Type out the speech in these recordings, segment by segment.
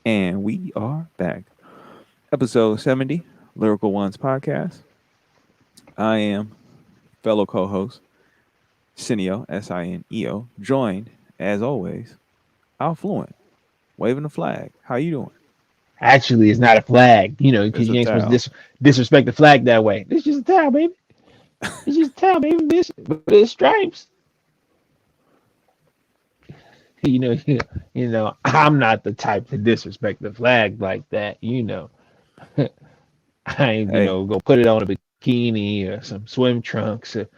And we are back. Episode 70, Lyrical Ones Podcast. I am fellow co host, Sineo, Sineo, joined, as always, Fluent, waving the flag. How you doing? Actually, it's not a flag, It's because a you ain't supposed to towel. disrespect the flag that way. It's just a towel, baby. It's just a towel, baby. But it's stripes. You know, I'm not the type to disrespect the flag like that. I ain't, Hey, go put it on a bikini or some swim trunks, or,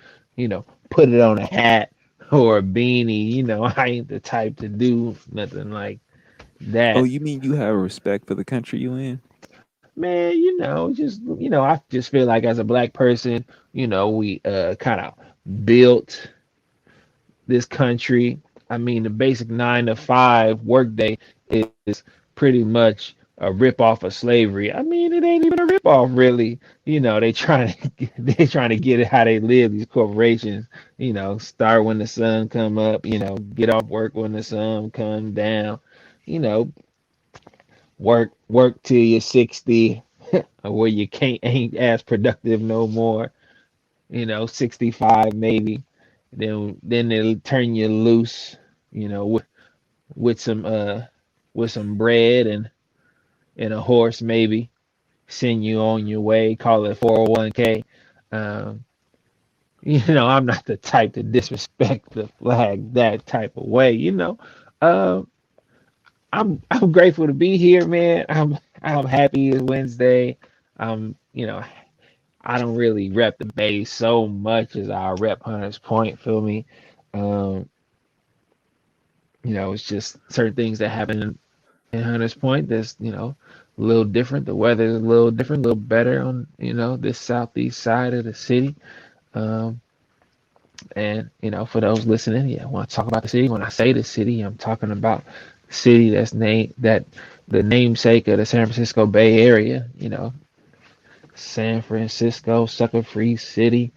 put it on a hat or a beanie. I ain't the type to do nothing like oh, that. you mean you have respect for the country you in? Man, I just feel like as a black person, we kind of built this country. I mean, the basic 9 to 5 workday is pretty much a rip off of slavery. I mean, it ain't even a rip off, really. They trying to they trying to get it how they live. These corporations, start when the sun come up. Get off work when the sun come down. You know, work till you're 60, where you can't ain't as productive no more. 65 maybe. Then they'll turn you loose, you know, with, with some uh with some bread and a horse maybe. Send you on your way, call it 401k. Um, I'm not the type to disrespect the flag that type of way, Uh, I'm grateful to be here, man. I'm happy it's Wednesday. I don't really rep the base so much as I rep Hunters Point, feel me? Um, it's just certain things that happen in Hunters Point that's, a little different. The weather's a little different, a little better on, this southeast side of the city. Um, and, for those listening, yeah, I want to talk about the city. When I say the city, I'm talking about the city that's named that the namesake of the San Francisco Bay Area, San Francisco, sucker free city,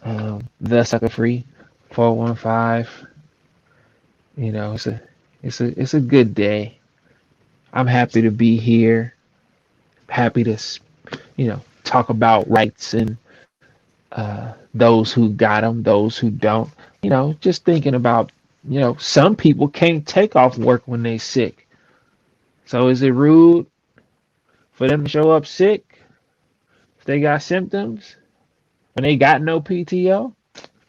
the sucker free 415. It's a good day. I'm happy to be here. Happy to talk about rights and those who got them, those who don't. Just thinking about some people can't take off work when they sick. So is it rude for them to show up sick if they got symptoms when they got no PTO?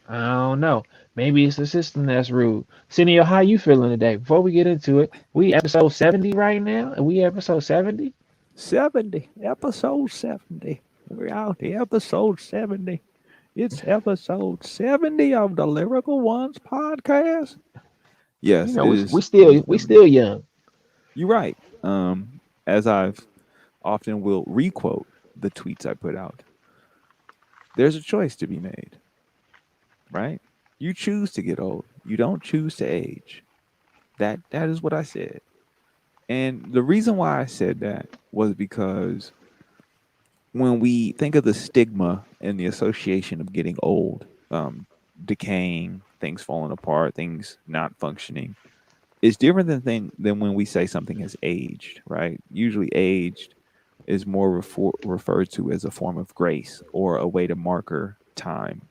I don't know. Maybe it's the system that's rude. Cindy, how you feeling today? Before we get into it, we episode 70 right now, and we episode 70. 70, episode 70. We're out to episode 70. It's episode 70 of the Lyrical Ones Podcast. Yes, it We is. It still is we 70. still young. You're right. As I've often will requote the tweets I put out, there's a choice to be made, right? You choose to get old. You don't choose to age. That is what I said. And the reason why I said that was because when we think of the stigma and the association of getting old, decaying, things falling apart, things not functioning, it's different than when we say something is aged, right? Usually, aged is more referred to as a form of grace or a way to marker time.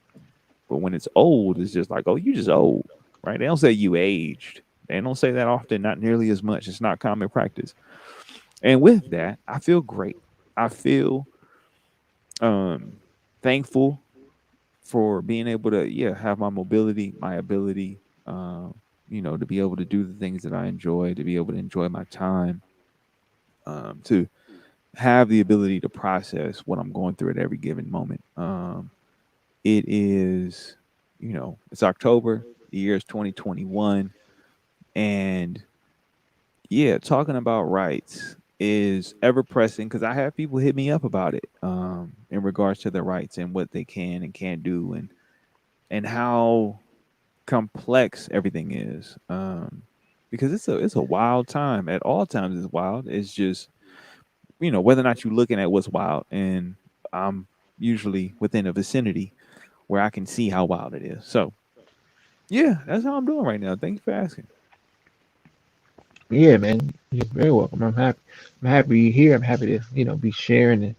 But when it's old, it's just like, oh, you just old, right? They don't say you aged. They don't say that often, not nearly as much. It's not common practice. And with that, I feel great. I feel um, thankful for being able to, yeah, have my mobility, my ability, to be able to do the things that I enjoy, to be able to enjoy my time, to have the ability to process what I'm going through at every given moment. It is, it's October, the year is 2021. And yeah, talking about rights is ever pressing because I have people hit me up about it in regards to their rights and what they can and can't do and how complex everything is. Because it's a wild time. At all times it's wild. It's just, whether or not you're looking at what's wild, and I'm usually within a vicinity where I can see how wild it is. So yeah, that's how I'm doing right now. Thank you for asking. Yeah, man. You're very welcome. I'm happy. I'm happy you're here. I'm happy to, be sharing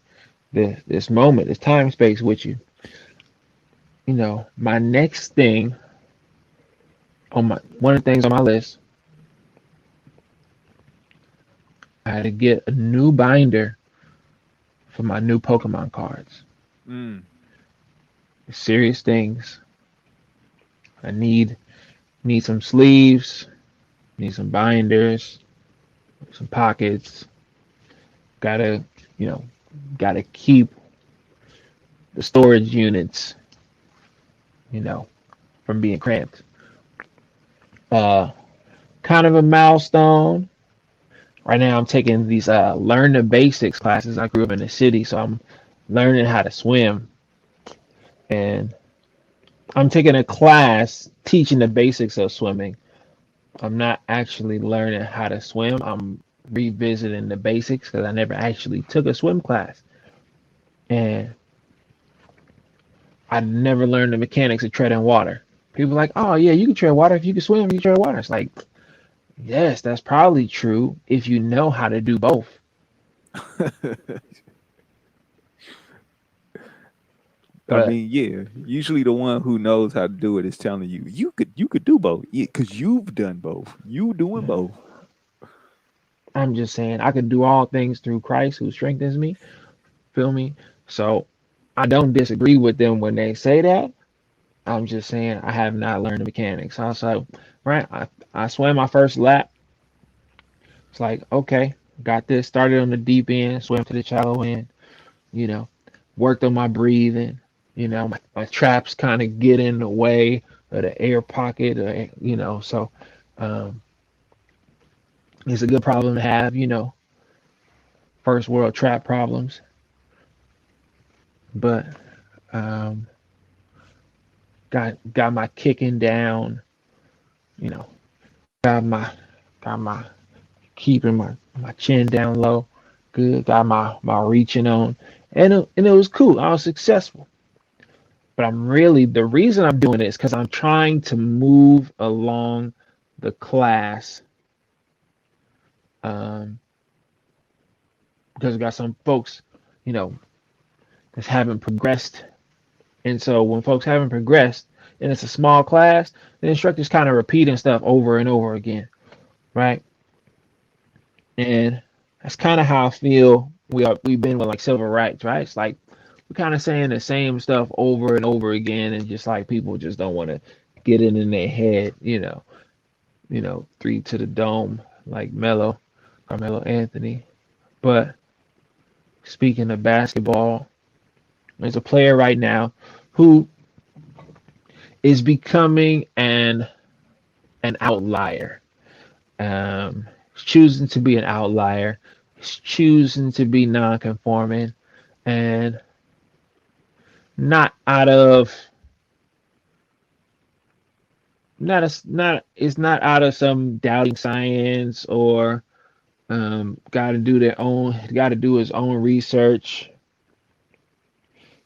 this moment, this time space with you. My next thing on my one of the things on my list, I had to get a new binder for my new Pokemon cards. Mm. Serious things. I need some sleeves, need some binders, some pockets. Gotta, you know, gotta keep the storage units, you know, from being cramped. Uh, Kind of a milestone. Right now, I'm taking these learn the basics classes. I grew up in the city, so I'm learning how to swim, and I'm taking a class teaching the basics of swimming. I'm not actually learning how to swim. I'm revisiting the basics because I never actually took a swim class, and I never learned the mechanics of treading water. People are like, oh yeah, you can tread water if you can swim. You can tread water. It's like, yes, that's probably true if you know how to do both. I But mean, yeah. Usually, the one who knows how to do it is telling you you could do both. Yeah, because you've done both. You doing both. I'm just saying, I can do all things through Christ who strengthens me. Feel me? So I don't disagree with them when they say that. I'm just saying I have not learned the mechanics. Also, right, I swam my first lap. It's like, okay, got this. Started on the deep end, swam to the shallow end, you know, worked on my breathing. My traps kind of get in the way of the air pocket, so um, it's a good problem to have, first world trap problems. But um, got my kicking down, you know, got my keeping my chin down low, good. Got my reaching on, and it was cool. I was successful. But the reason I'm doing it is because I'm trying to move along the class. Um, because we got some folks, you know, that haven't progressed, and so when folks haven't progressed, and it's a small class, the instructor's kind of repeating stuff over and over again, right? And that's kind of how I feel we've been with like civil rights, right? It's like we're kind of saying the same stuff over and over again, and just like people just don't want to get it in their head, three to the dome, like Carmelo Anthony. But speaking of basketball, there's a player right now who is becoming an outlier. Choosing to be an outlier, choosing to be non-conforming, and not out of not it's not out of some doubting science or got to do his own research.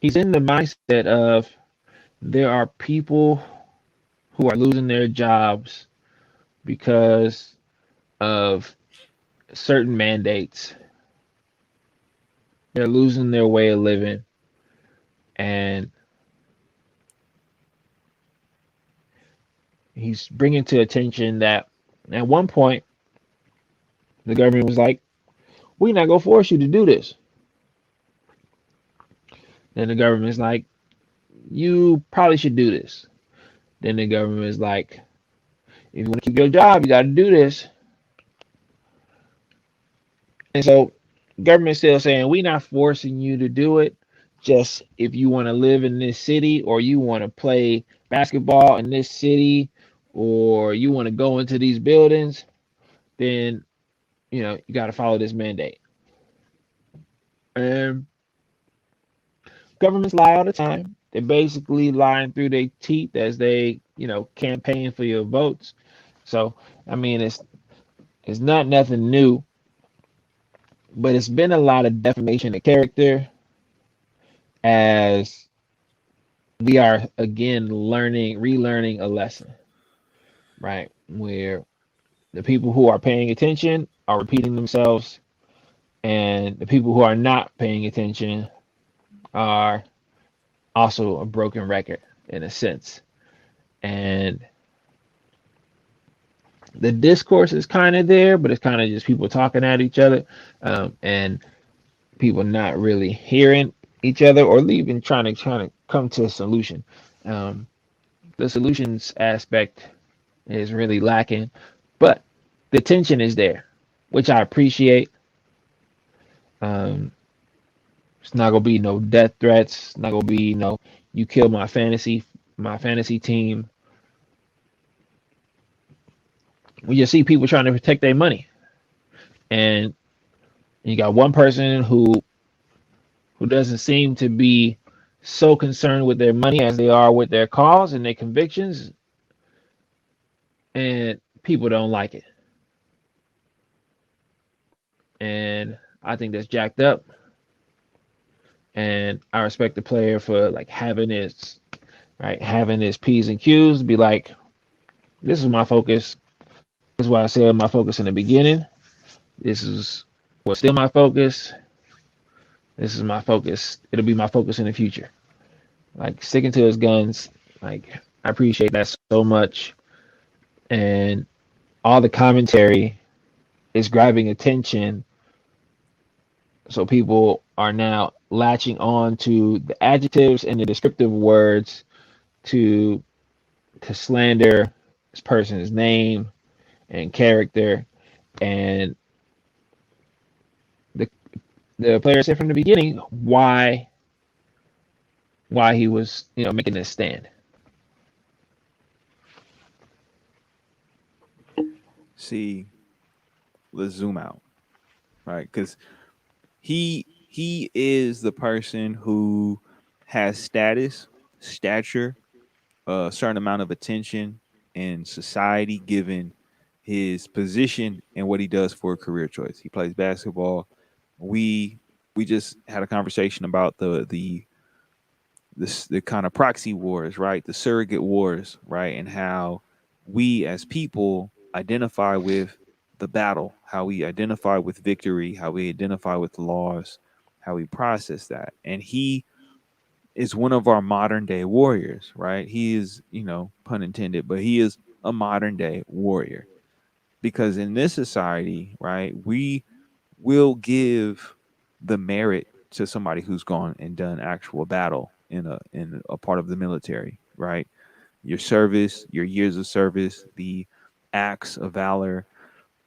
He's in the mindset of there are people who are losing their jobs because of certain mandates. They're losing their way of living, and he's bringing to attention that at one point the government was like, "We're not gonna force you to do this." Then the government's like, "You probably should do this." Then the government is like, "If you want to keep your job, you got to do this." And so, government's still saying, "We're not forcing you to do it. Just if you want to live in this city, or you want to play basketball in this city, or you want to go into these buildings, then you got to follow this mandate." And governments lie all the time. They're basically lying through their teeth as they, campaign for your votes. So, I mean, it's not nothing new, but it's been a lot of defamation of character as we are again relearning a lesson, right? Where The people who are paying attention are repeating themselves, and the people who are not paying attention are also a broken record in a sense. And the discourse is kind of there, but it's kind of just people talking at each other, and people not really hearing each other or even trying to come to a solution. Um, the solutions aspect is really lacking, but the tension is there, which I appreciate. Um, it's not gonna be no death threats. It's not gonna be no you kill my fantasy team. We just see people trying to protect their money, and you got one person who doesn't seem to be so concerned with their money as they are with their cause and their convictions, and people don't like it. And I think that's jacked up. And I respect the player for like having his P's and Q's, be like, this is my focus. This is why I said my focus in the beginning. This is what's still my focus. This is my focus. It'll be my focus in the future. Like sticking to his guns. Like I appreciate that so much. And all the commentary is grabbing attention. So people are now latching on to the adjectives and the descriptive words to slander this person's name and character. And the the player said from the beginning why he was making this stand. See, let's zoom out, right? Because he is the person who has status, stature, a certain amount of attention in society, given his position and what he does for a career choice. He plays basketball. We we just had a conversation about the kind of proxy wars, right? The surrogate wars, right? And how we as people identify with the battle, how we identify with victory, how we identify with laws, how we process that. And he is one of our modern day warriors, right? He is, pun intended, but he is a modern day warrior because in this society, right, we will give the merit to somebody who's gone and done actual battle in a part of the military, right? Your service, your years of service, the acts of valor,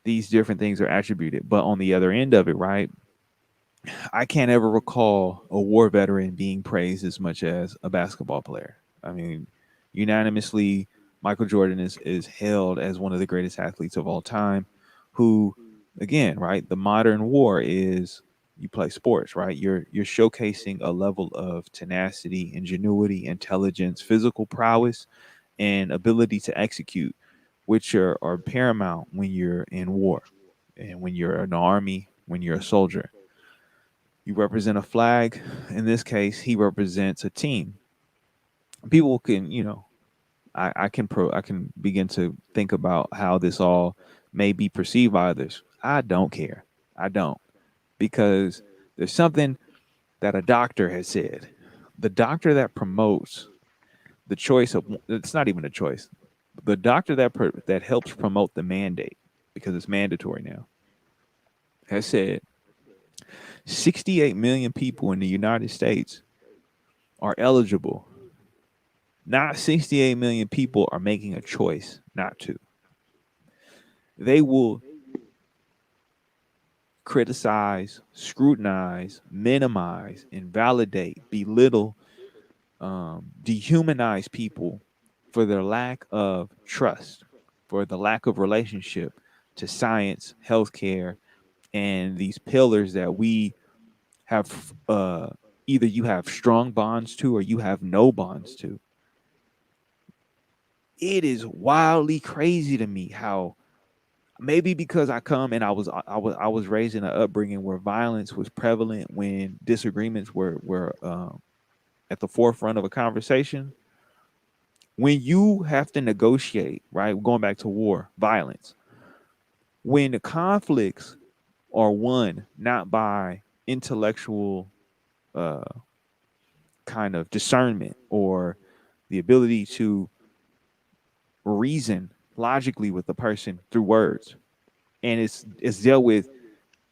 these different things are attributed. But on the other end of it, right, I can't ever recall a war veteran being praised as much as a basketball player. I mean, unanimously, Michael Jordan is hailed as one of the greatest athletes of all time. Who, again, right? The modern war is you play sports, right? You're showcasing a level of tenacity, ingenuity, intelligence, physical prowess, and ability to execute, which are paramount when you're in war and when you're an army, when you're a soldier. You represent a flag. In this case, he represents a team. People can, I can begin to think about how this all may be perceived by others. I don't care. I don't because there's something that a doctor has said. The doctor that promotes the choice of it's not even a choice. The doctor that helps promote the mandate because it's mandatory now has said 68 million people in the United States are eligible. Not 68 million people are making a choice not to. They will criticize, scrutinize, minimize, invalidate, belittle, dehumanize people for their lack of trust, for the lack of relationship to science, healthcare, and these pillars that we have either you have strong bonds to or you have no bonds to. It is wildly crazy to me how maybe because I come and I was raised in an upbringing where violence was prevalent when disagreements were at the forefront of a conversation. When you have to negotiate, right? Going back to war, violence. when the conflicts are won not by intellectual uh, kind of discernment or the ability to reason logically with the person through words, and it's dealt with.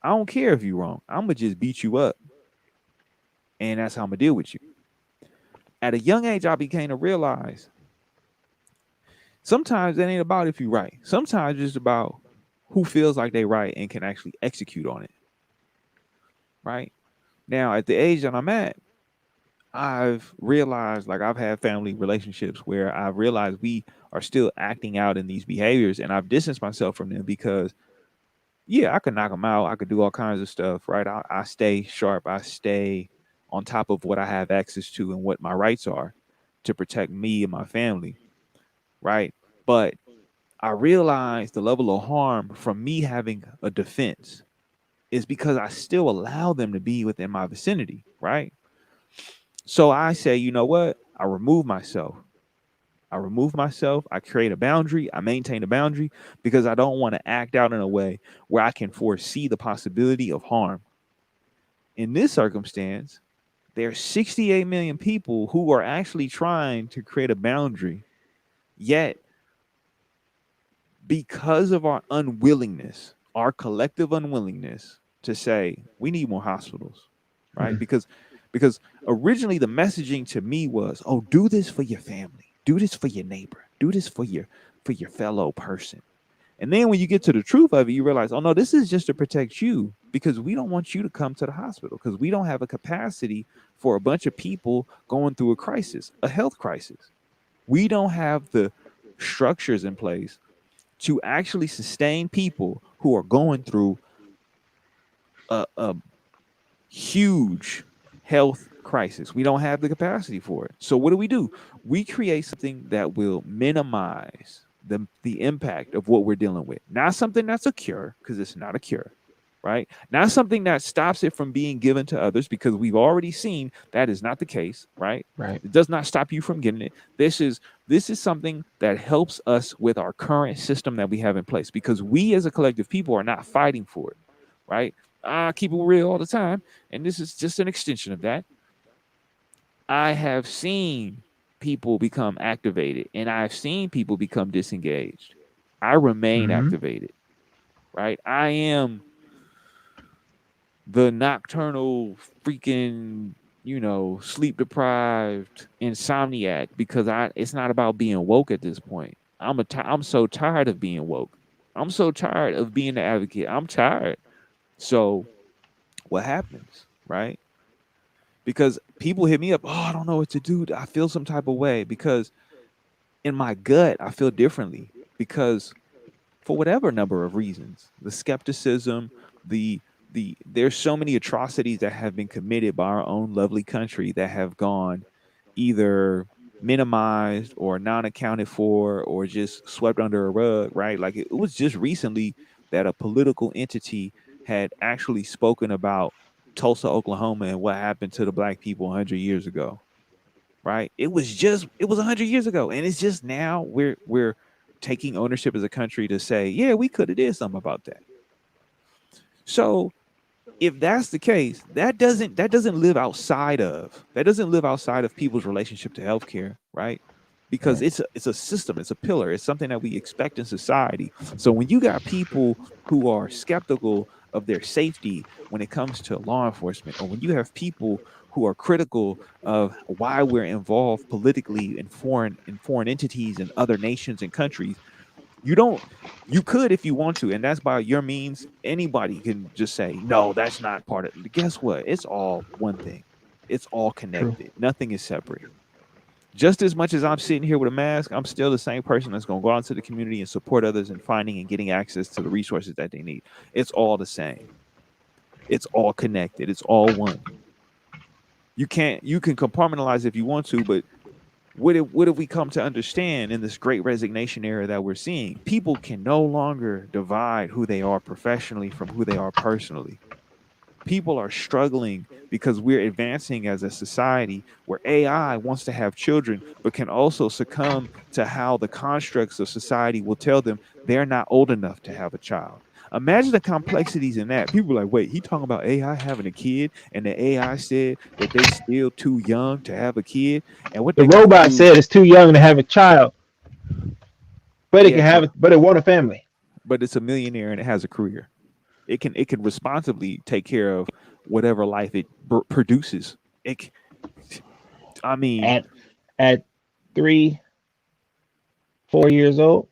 I don't care if you're wrong. I'm gonna just beat you up, and that's how I'm gonna deal with you. At a young age, I became to realize sometimes it ain't about if you're right. Sometimes it's about who feels like they right and can actually execute on it. Right now, at the age that I'm at, I've realized, like, I've had family relationships where I've realized we are still acting out in these behaviors, and I've distanced myself from them because, yeah, I could knock them out. I could do all kinds of stuff, right? I stay sharp. I stay on top of what I have access to and what my rights are to protect me and my family, right? But I realize the level of harm from me having a defense is because I still allow them to be within my vicinity, right? So I say, you know what? I remove myself. I remove myself. I create a boundary. I maintain a boundary because I don't want to act out in a way where I can foresee the possibility of harm. In this circumstance, there's 68 million people who are actually trying to create a boundary, yet because of our unwillingness, our collective unwillingness to say we need more hospitals, right? Mm. Because originally the messaging to me was, "Oh, do this for your family. Do this for your neighbor. Do this for your fellow person." And then when you get to the truth of it, you realize, "Oh no, this is just to protect you because we don't want you to come to the hospital because we don't have a capacity for a bunch of people going through a crisis, a health crisis. We don't have the structures in place to actually sustain people who are going through a huge health crisis. We don't have the capacity for it. So what do? We create something that will minimize the impact of what we're dealing with. Not something that's a cure, because it's not a cure, right? Not something that stops it from being given to others, because we've already seen that is not the case, right? Right. It does not stop you from getting it. This is something that helps us with our current system that we have in place, because we as a collective people are not fighting for it, right? I keep it real all the time, and this is just an extension of that. I have seen people become activated, and I've seen people become disengaged. I remain Hmm. activated, right? I am the nocturnal freaking, sleep deprived insomniac, because I it's not about being woke at this point. I'm so tired of being woke. I'm so tired of being the advocate. I'm tired. So what happens, right? Because people hit me up, "Oh, I don't know what to do. I feel some type of way," because in my gut I feel differently, because for whatever number of reasons, the skepticism, the there's so many atrocities that have been committed by our own lovely country that have gone either minimized or non accounted for or just swept under a rug, right? Like it was just recently that a political entity had actually spoken about Tulsa, Oklahoma, and what happened to the black people 100 years ago, right? It was 100 years ago, and it's just now we're taking ownership as a country to say, yeah, we could have did something about that. So if that's the case, that doesn't live outside of people's relationship to healthcare, right? Because Right. it's a system, it's a pillar, it's something that we expect in society. So when you got people who are skeptical of their safety when it comes to law enforcement, or when you have people who are critical of why we're involved politically in foreign entities and other nations and countries, you don't you could, if you want to, and that's by your means. Anybody can just say, no, that's not part of it. Guess what? It's all one thing. It's all True. connected. Nothing is separate. Just as much as I'm sitting here with a mask, I'm still the same person that's going to go out into the community and support others in finding and getting access to the resources that they need. It's all the same. It's all connected. It's all one. You can compartmentalize if you want to, but what have we come to understand in this great resignation era that we're seeing? People can no longer divide who they are professionally from who they are personally. People are struggling because we're advancing as a society where AI wants to have children, but can also succumb to how the constructs of society will tell them they're not old enough to have a child. Imagine the complexities in that. People are like, wait, he talking about AI having a kid, and the AI said that they still too young to have a kid, and what The they're gonna robot do? said it's too young to have a child, but it Yeah, can have it, but it want a family. but it's a millionaire and it has a career. It can responsibly take care of whatever life it produces. It, I mean, At at 3, 4 years old,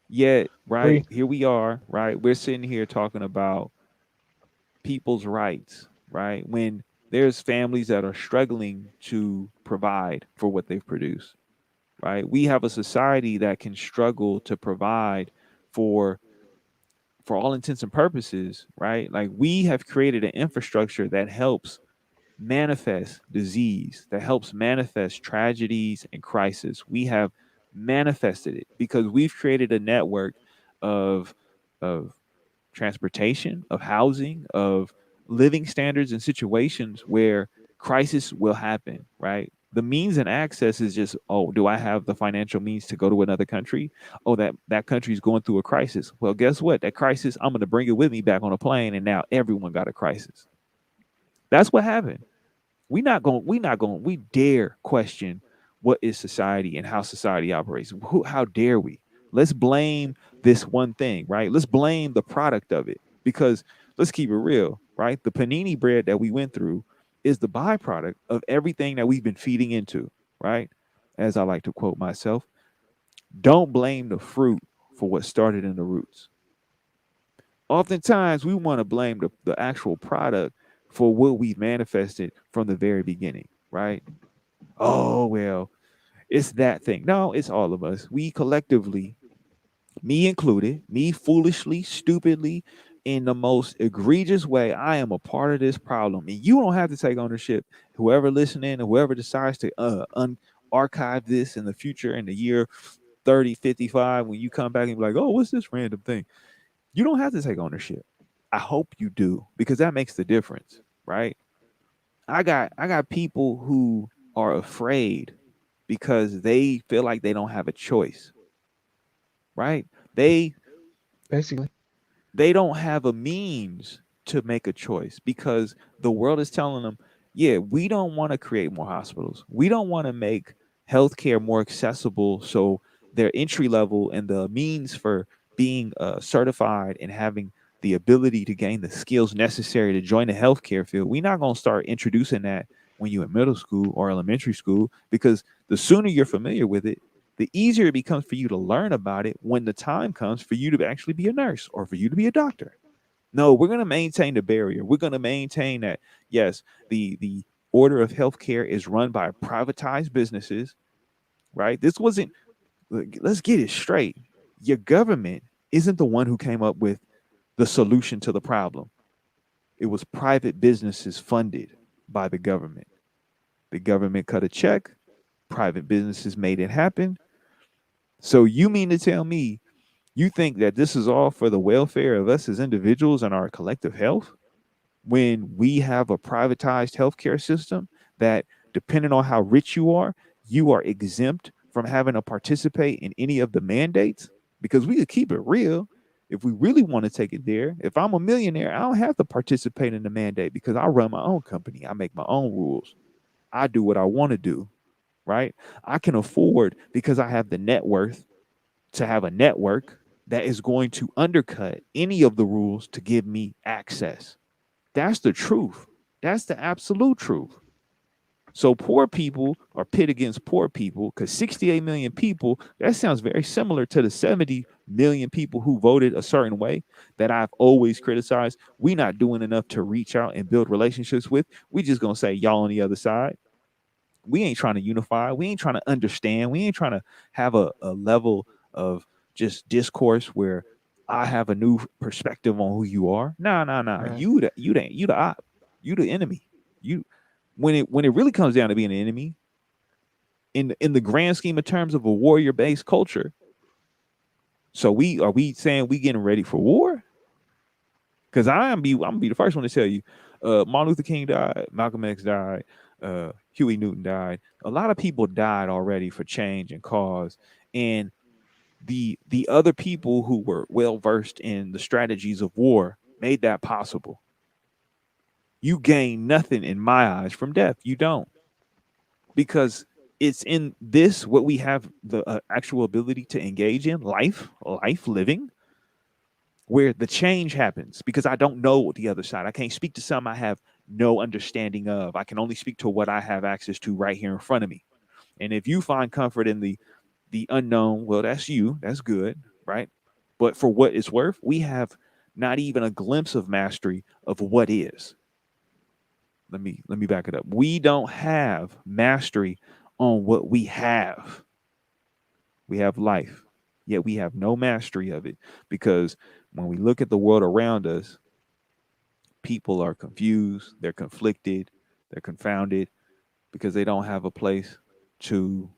yet right three. here we are, right? We're sitting here talking about people's rights, right? When there's families that are struggling to provide for what they've produced, right? We have a society that can struggle to provide for for all intents and purposes, right? Like we have created an infrastructure that helps manifest disease, that helps manifest tragedies and crisis. We have manifested it because we've created a network of of transportation, of housing, of living standards and situations where crisis will happen, right? The means and access is just, oh, do I have the financial means to go to another country? Oh, that country is going through a crisis. Well, guess what? That crisis, I'm going to bring it with me back on a plane, and now everyone got a crisis. That's what happened. We dare question what is society and how society operates. How dare we? Let's blame this one thing, right? Let's blame the product of it because let's keep it real, right? The panini bread that we went through is the byproduct of everything that we've been feeding into, right? As I like to quote myself, don't blame the fruit for what started in the roots. Oftentimes we want to blame the actual product for what we've manifested from the very beginning, right? Oh, well, it's that thing. No, it's all of us. We collectively, me included, me foolishly, stupidly, in the most egregious way, I am a part of this problem. And you don't have to take ownership. Whoever listening, whoever decides to archive this in the future in the year 3055, when you come back and be like, oh, what's this random thing? You don't have to take ownership. I hope you do because that makes the difference, right? I got people who are afraid because they feel like they don't have a choice, right? They Basically. they don't have a means to make a choice because the world is telling them, yeah, we don't want to create more hospitals. We don't want to make healthcare more accessible so their entry level and the means for being certified and having the ability to gain the skills necessary to join the healthcare field. We're not going to start introducing that when you're in middle school or elementary school because the sooner you're familiar with it, the easier it becomes for you to learn about it when the time comes for you to actually be a nurse or for you to be a doctor. No, we're going to maintain the barrier. We're going to maintain that, yes, the order of healthcare is run by privatized businesses, right? This wasn't, let's get it straight. Your government isn't the one who came up with the solution to the problem. It was private businesses funded by the government. The government cut a check, private businesses made it happen. So you mean to tell me you think that this is all for the welfare of us as individuals and our collective health when we have a privatized healthcare system that, depending on how rich you are exempt from having to participate in any of the mandates? Because we could keep it real. If we really want to take it there, if I'm a millionaire, I don't have to participate in the mandate because I run my own company. I make my own rules. I do what I want to do, right? I can afford because I have the net worth to have a network that is going to undercut any of the rules to give me access. That's the truth. That's the absolute truth. So poor people are pit against poor people because 68 million people, that sounds very similar to the 70 million people who voted a certain way that I've always criticized. We not doing enough to reach out and build relationships with. We just going to say y'all on the other side. We ain't trying to unify. We ain't trying to understand. We ain't trying to have a level of just discourse where I have a new perspective on who you are. Nah, nah, nah. Right. You the op. You the enemy. You when it really comes down to being an enemy in the grand scheme of terms of a warrior based culture. So we saying we getting ready for war? Because I'm gonna be the first one to tell you, Martin Luther King died, Malcolm X died, Huey Newton died. A lot of people died already for change and cause, and The other people who were well versed in the strategies of war made that possible. You gain nothing in my eyes from death. You don't, because it's in this what we have the actual ability to engage in life living, where the change happens. Because I don't know the other side. I can't speak to something I have no understanding of. I can only speak to what I have access to right here in front of me. And if you find comfort in the unknown, well, that's you. That's good, right? But for what it's worth, we have not even a glimpse of mastery of what is. Let me back it up. We don't have mastery on what we have. We have life, yet we have no mastery of it, because when we look at the world around us, people are confused, they're conflicted, they're confounded, because they don't have a place to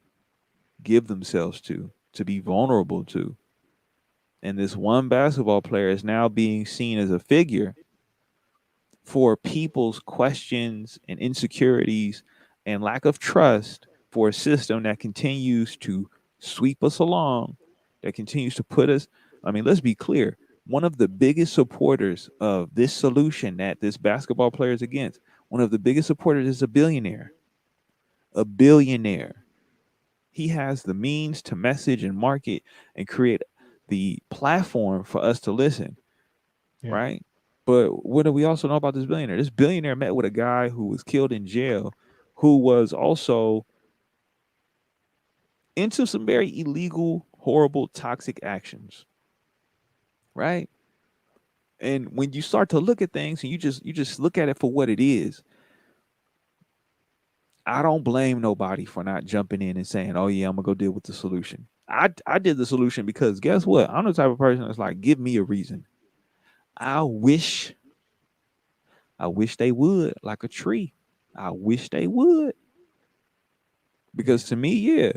give themselves to be vulnerable to. And this one basketball player is now being seen as a figure for people's questions and insecurities and lack of trust for a system that continues to sweep us along, that continues to put us. I mean, let's be clear. One of the biggest supporters of this solution that this basketball player is against, one of the biggest supporters is a billionaire. A billionaire. He has the means to message and market and create the platform for us to listen, Yeah. right? But what do we also know about this billionaire? This billionaire met with a guy who was killed in jail, who was also into some very illegal, horrible, toxic actions, right? And when you start to look at things and you just look at it for what it is, I don't blame nobody for not jumping in and saying, "Oh yeah, I'm gonna go deal with the solution." I did the solution because guess what? I'm the type of person that's like, give me a reason. I wish I wish they would, like a tree. I wish they would. Yeah. Because to me, yeah,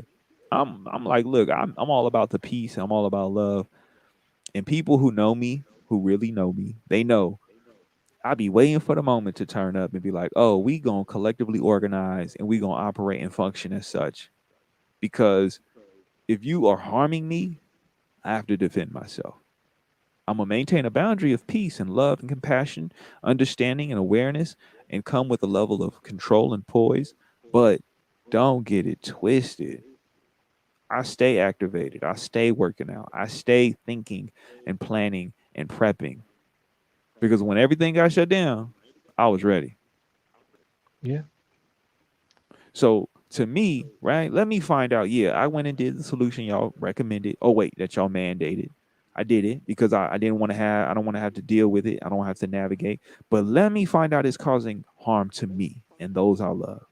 I'm like, look, I'm all about the peace. I'm all about love. And people who know me, who really know me, they know I be waiting for the moment to turn up and be like, oh, we gonna collectively organize and we gonna operate and function as such. Because if you are harming me, I have to defend myself. I'm gonna maintain a boundary of peace and love and compassion, understanding and awareness, and come with a level of control and poise. But don't get it twisted. I stay activated. I stay working out. I stay thinking and planning and prepping. Because when everything got shut down, I was ready. Yeah. So to me, right, let me find out. Yeah, I went and did the solution y'all recommended. Oh, wait, that y'all mandated. I did it because I didn't want to have, I don't want to have to deal with it. I don't have to navigate. But let me find out it's causing harm to me and those I love,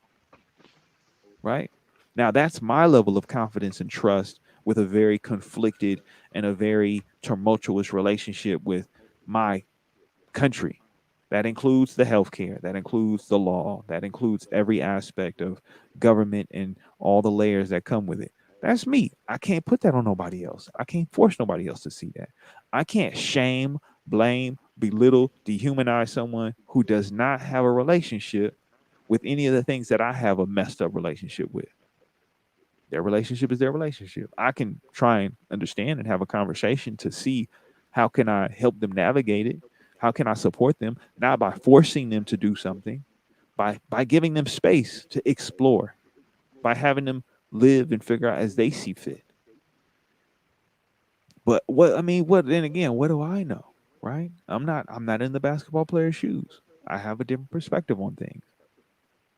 right? Now that's my level of confidence and trust with a very conflicted and a very tumultuous relationship with my country. That includes the healthcare, that includes the law, that includes every aspect of government and all the layers that come with it. That's me. I can't put that on nobody else. I can't force nobody else to see that. I can't shame, blame, belittle, dehumanize someone who does not have a relationship with any of the things that I have a messed up relationship with. Their relationship is their relationship. I can try and understand and have a conversation to see how can I help them navigate it? How can I support them? Not by forcing them to do something, by giving them space to explore, by having them live and figure out as they see fit. But what I mean, what then again, what do I know? Right? I'm not in the basketball player's shoes. I have a different perspective on things.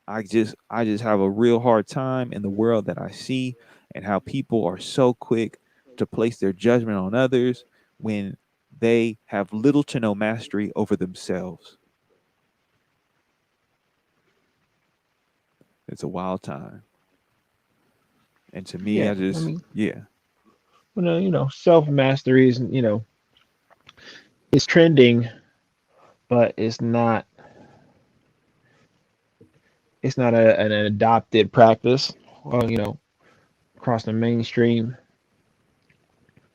I just have a real hard time in the world that I see and how people are so quick to place their judgment on others when they have little to no mastery over themselves. It's a wild time. And to me, Yeah. I I just mean, yeah. self mastery is, it's trending, but it's not an adopted practice. Across the mainstream,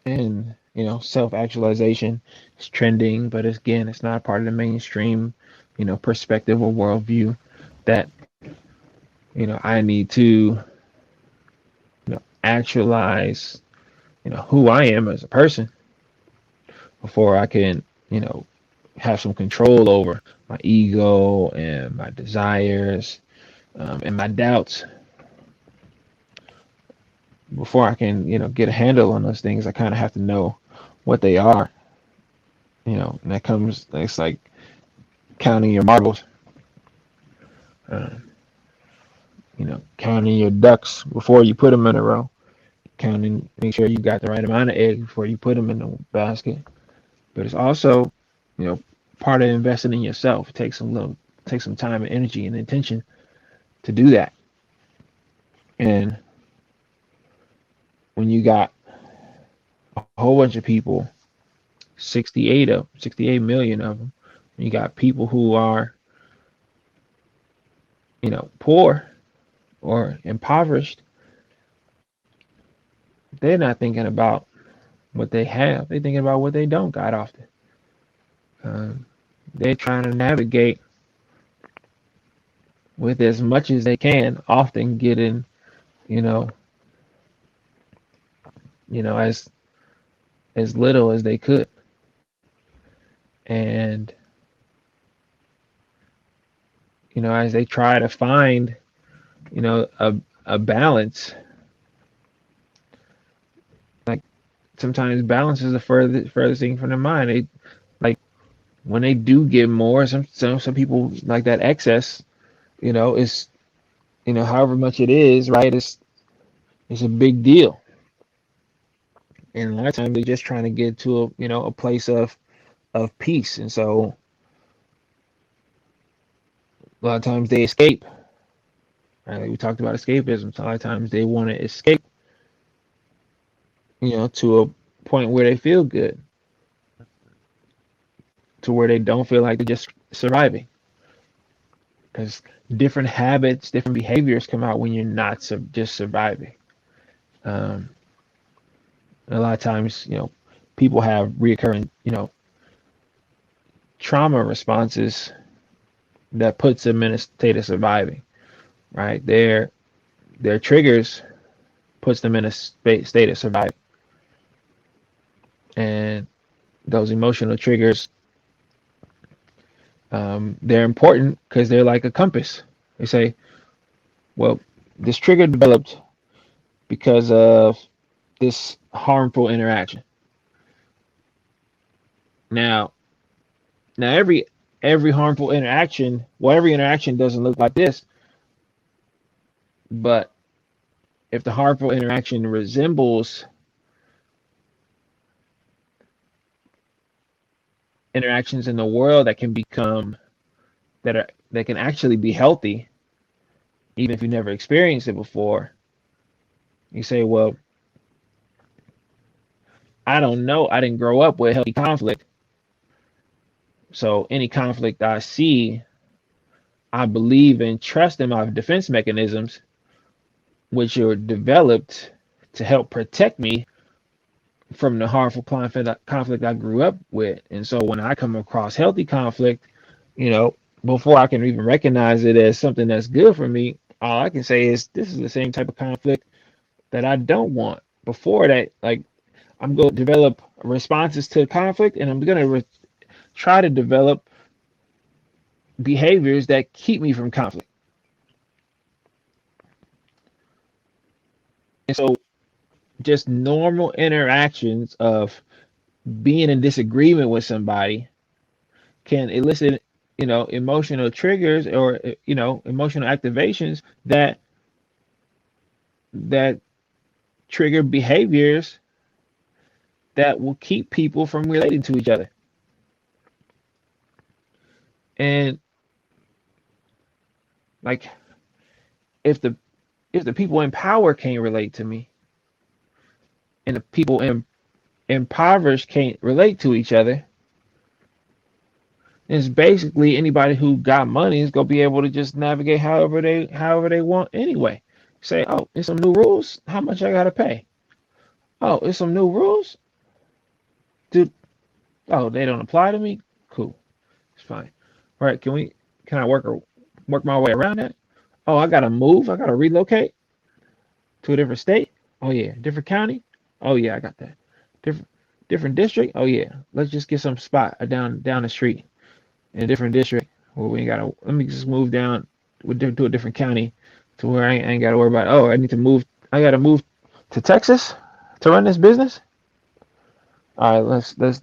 and self actualization is trending, but again, it's not part of the mainstream, perspective or worldview that I need to actualize who I am as a person before I can, have some control over my ego and my desires, and my doubts. Before I can, get a handle on those things, I kind of have to know what they are. And that comes, it's like counting your marbles, uh, counting your ducks before you put them in a row, counting, make sure you got the right amount of eggs before you put them in the basket. But it's also, you know, part of investing in yourself. Take some time and energy and intention to do that. And when you got a whole bunch of people, 68 million of them, you got people who are, poor or impoverished, they're not thinking about what they have. They're thinking about what they don't got often. Um, they're trying to navigate with as much as they can, often getting, you know, as little as they could. And, as they try to find, a balance, like sometimes balance is the furthest thing from their mind. They like when they do get more, some people like that excess, is, however much it is, right? It's a big deal. And a lot of times they're just trying to get to a place of peace. And so a lot of times they escape. Right? Like we talked about escapism. So a lot of times they want to escape, to a point where they feel good, to where they don't feel like they're just surviving. Because different habits, different behaviors come out when you're not just surviving. Um, a lot of times, people have reoccurring, trauma responses that puts them in a state of surviving. Right? Their triggers puts them in a state of surviving, and those emotional triggers, they're important because they're like a compass. They say, well, this trigger developed because of this harmful interaction. Now, now every harmful interaction, well, every interaction doesn't look like this, but if the harmful interaction resembles interactions in the world that can become that can actually be healthy, even if you never experienced it before, you say, well, I don't know. I didn't grow up with healthy conflict. So any conflict I see, I believe and trust in my defense mechanisms, which are developed to help protect me from the harmful conflict I grew up with. And so when I come across healthy conflict, before I can even recognize it as something that's good for me, all I can say is this is the same type of conflict that I don't want. Before that, like I'm going to develop responses to conflict, and I'm going to try to develop behaviors that keep me from conflict. And so just normal interactions of being in disagreement with somebody can elicit, emotional triggers or, emotional activations that trigger behaviors that will keep people from relating to each other. And like if the people in power can't relate to me, and the people impoverished can't relate to each other, it's basically anybody who got money is gonna be able to just navigate however they want anyway. Say, oh, it's some new rules. How much I gotta pay? Oh, it's some new rules. Dude, oh, they don't apply to me. Cool, it's fine. All right, can I work my way around that? Oh, I gotta move. I gotta relocate to a different state. Oh yeah, different county. Oh yeah, I got that. Different different district. Oh yeah, let's just get some spot down the street in a different district where we ain't gotta. Let me just move down to a different county to where I ain't gotta worry about. Oh, I need to move. I gotta move to Texas to run this business. All right, let's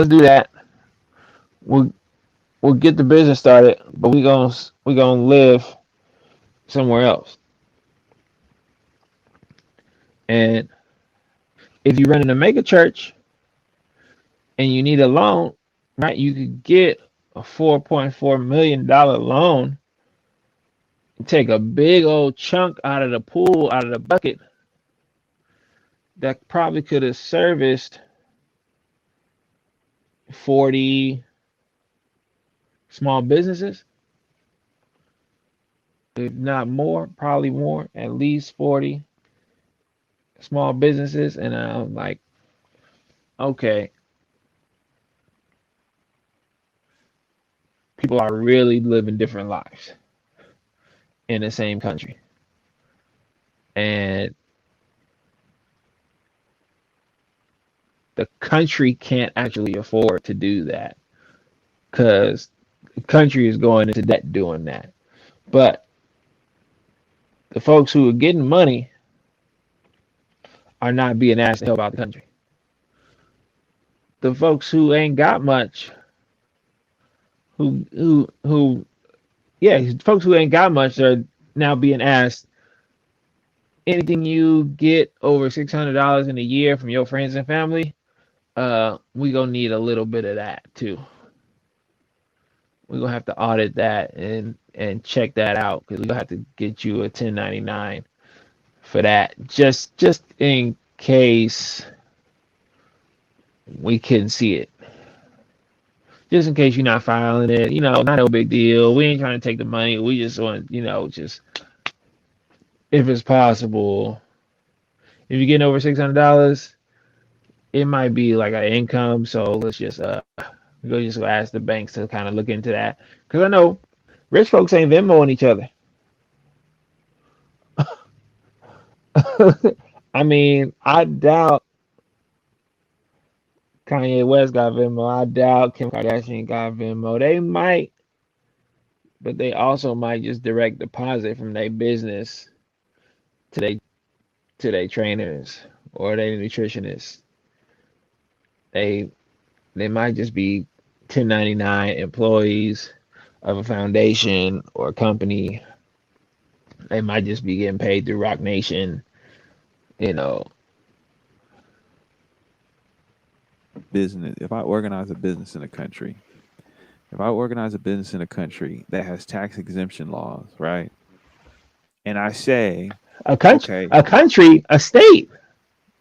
do that. We'll we'll get the business started, but we gonna live somewhere else. And if you run in a mega church and you need a loan, right? You could get a $4.4 million loan, take a big old chunk out of the pool, out of the bucket that probably could have serviced 40 small businesses, if not more, probably more, at least 40 small businesses. And I'm like, okay, people are really living different lives in the same country. And the country can't actually afford to do that because the country is going into debt doing that. But the folks who are getting money are not being asked to help out the country. The folks who ain't got much, who yeah, folks who ain't got much are now being asked anything you get over $600 in a year from your friends and family, we gonna need a little bit of that too. We're gonna have to audit that and check that out because we're gonna have to get you a 1099 for that, just in case we couldn't see it. Just in case you're not filing it, not no big deal. We ain't trying to take the money. We just want, just if it's possible, if you're getting over $600, it might be like an income. So let's just go ask the banks to kind of look into that because I know rich folks ain't Venmoing each other. I mean, I doubt Kanye West got Venmo. I doubt Kim Kardashian got Venmo. They might, but they also might just direct deposit from their business to their trainers or their nutritionists. They they might just be 1099 employees of a foundation or a company. They might just be getting paid through Rock Nation. You know, Business. If I organize a business in a country, if I organize a business in a country that has tax exemption laws, right? And I say, okay, a country, a state.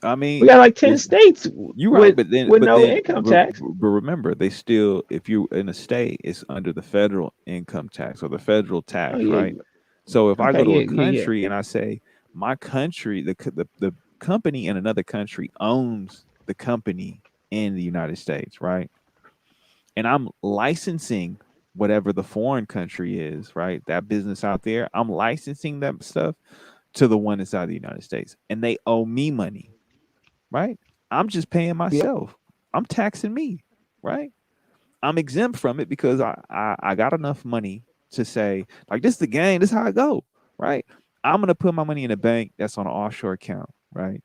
I We mean, got like 10 it's, states you're right, with but then, with no income tax. but remember, they still, if you in a state, it's under the federal income tax or the federal Oh tax, yeah. right? So if I Okay. go to Yeah. a Yeah. Yeah. country and I say my country, the company in another country owns the company in the United States, right? And I'm licensing whatever the foreign country is, right? That business out there, I'm licensing that stuff to the one inside the United States, and they owe me money, right? I'm just paying Yep. myself. I'm taxing me, right? I'm exempt from it because I got enough money to say, like, this is the game, this is how I go, right? I'm gonna put my money in a bank that's on an offshore account, right?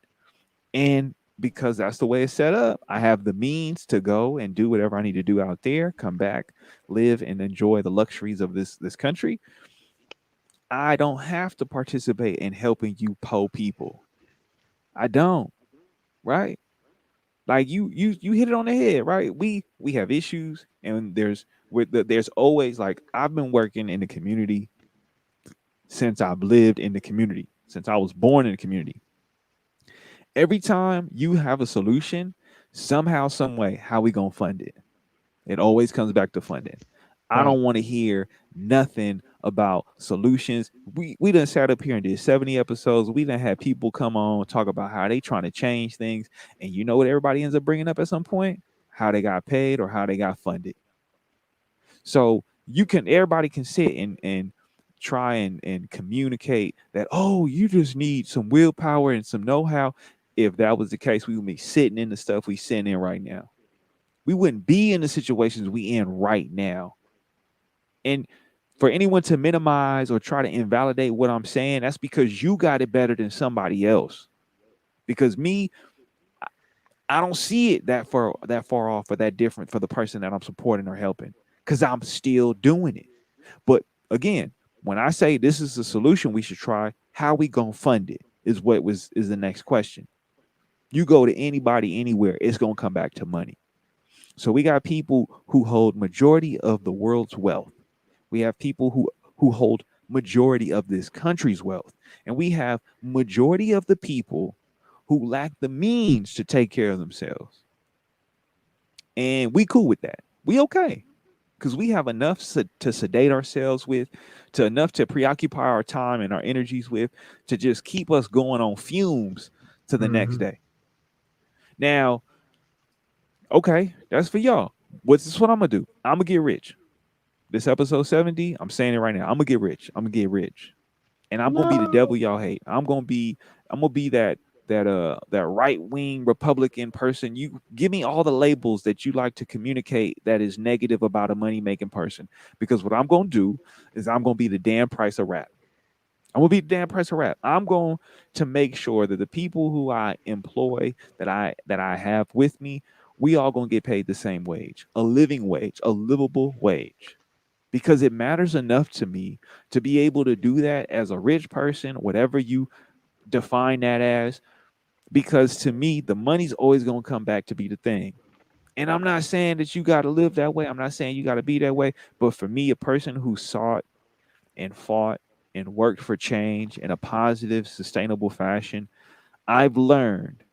And because that's the way it's set up, I have the means to go and do whatever I need to do out there, come back, live and enjoy the luxuries of this country. I don't have to participate in helping you poor people. I don't, right? Like you hit it on the head, right? We have issues, and there's always, like, I've been working in the community since I've lived in the community, since I was born in the community. Every time you have a solution, somehow, some way, how we gonna fund it? It always comes back to funding. I Right. don't want to hear nothing about solutions. We done sat up here and did 70 episodes. We done had people come on talk about how they trying to change things, and you know what everybody ends up bringing up at some point? How they got paid or how they got funded. So everybody can sit and try and communicate that, oh, you just need some willpower and some know-how. if that was the case, we would be sitting in the stuff we sitting in right now. We wouldn't be in the situations we in right now. And for anyone to minimize or try to invalidate what I'm saying, that's because you got it better than somebody else. Because me, I don't see it that far off or that different for the person that I'm supporting or helping. Because I'm still doing it. But again, when I say this is the solution we should try, how we gonna fund it is the next question. You go to anybody anywhere, it's gonna come back to money. So we got people who hold majority of the world's wealth. We have people who hold majority of this country's wealth. And we have majority of the people who lack the means to take care of themselves. And we cool with that. We okay. Because we have enough to sedate ourselves with, to enough to preoccupy our time and our energies with, to just keep us going on fumes to the next Hmm. day. Now, okay, that's for y'all. What's this? What I'm gonna do? I'm gonna get rich. This episode 70, I'm saying it right now. I'm gonna get rich. I'm gonna get rich, and I'm gonna be the No. devil y'all hate. I'm gonna be that right wing Republican person. You give me all the labels that you like to communicate that is negative about a money making person, because what I'm gonna do is I'm gonna be the damn price of rap. I'm gonna be the damn price of rap. I'm going to make sure that the people who I employ, that I have with me, we all gonna get paid the same wage, a living wage, a livable wage, because it matters enough to me to be able to do that as a rich person, whatever you define that as. Because to me, the money's always gonna come back to be the thing. And I'm not saying that you got to live that way. I'm not saying you got to be that way. But for me, a person who sought and fought and worked for change in a positive, sustainable fashion, I've learned,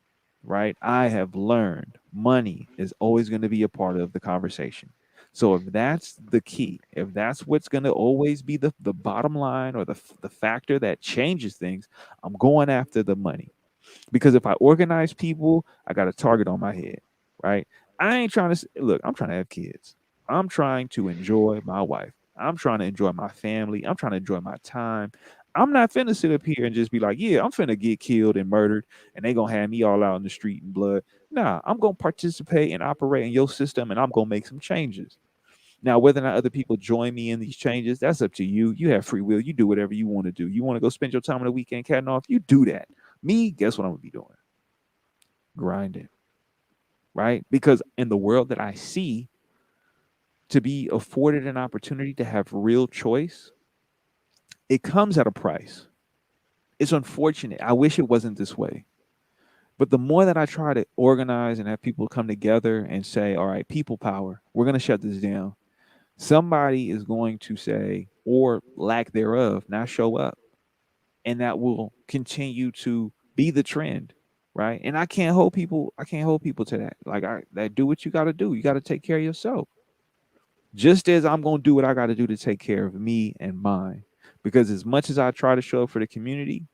right? I have learned money is always going to be a part of the conversation. So if that's the key, if that's what's going to always be the bottom line or the factor that changes things, I'm going after the money. Because if I organize people, I got a target on my head, right? I ain't trying to look, I'm trying to have kids. I'm trying to enjoy my wife. I'm trying to enjoy my family. I'm trying to enjoy my time. I'm not finna sit up here and just be like, yeah, I'm finna get killed and murdered and they gonna have me all out in the street in blood. Nah, I'm gonna participate and operate in your system and I'm gonna make some changes. Now, whether or not other people join me in these changes, that's up to you. You have free will. You do whatever you want to do. You want to go spend your time on the weekend catting off, you do that. Me, guess what I'm gonna be doing? Grinding, right? Because in the world that I see, to be afforded an opportunity to have real choice, it comes at a price. It's unfortunate. I wish it wasn't this way. But the more that I try to organize and have people come together and say, all right, people power, we're going to shut this down, somebody is going to say, or lack thereof, not show up. And that will continue to be the trend. Right. And I can't hold people to that. Like that do what you gotta do. You gotta take care of yourself. Just as I'm gonna do what I gotta do to take care of me and mine. Because as much as I try to show up for the community,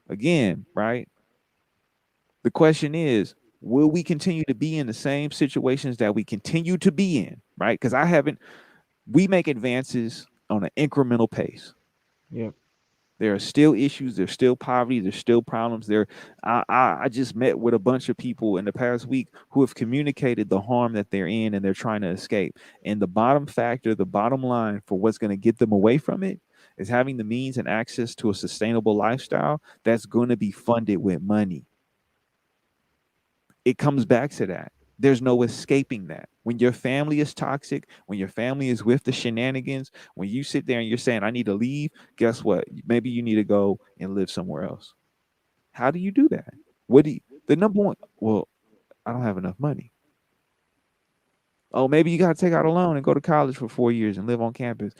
again, right? The question is, will we continue to be in the same situations that we continue to be in? Right? Because we make advances on an incremental pace. Yep. There are still issues. There's still poverty. There's still problems. I just met with a bunch of people in the past week who have communicated the harm that they're in and they're trying to escape. And the bottom factor, the bottom line for what's going to get them away from it is having the means and access to a sustainable lifestyle that's going to be funded with money. It comes back to that. There's no escaping that. When your family is toxic, when your family is with the shenanigans, when you sit there and you're saying, I need to leave, guess what? Maybe you need to go and live somewhere else. How do you do that? The number one, well, I don't have enough money. Oh, maybe you got to take out a loan and go to college for 4 years and live on campus.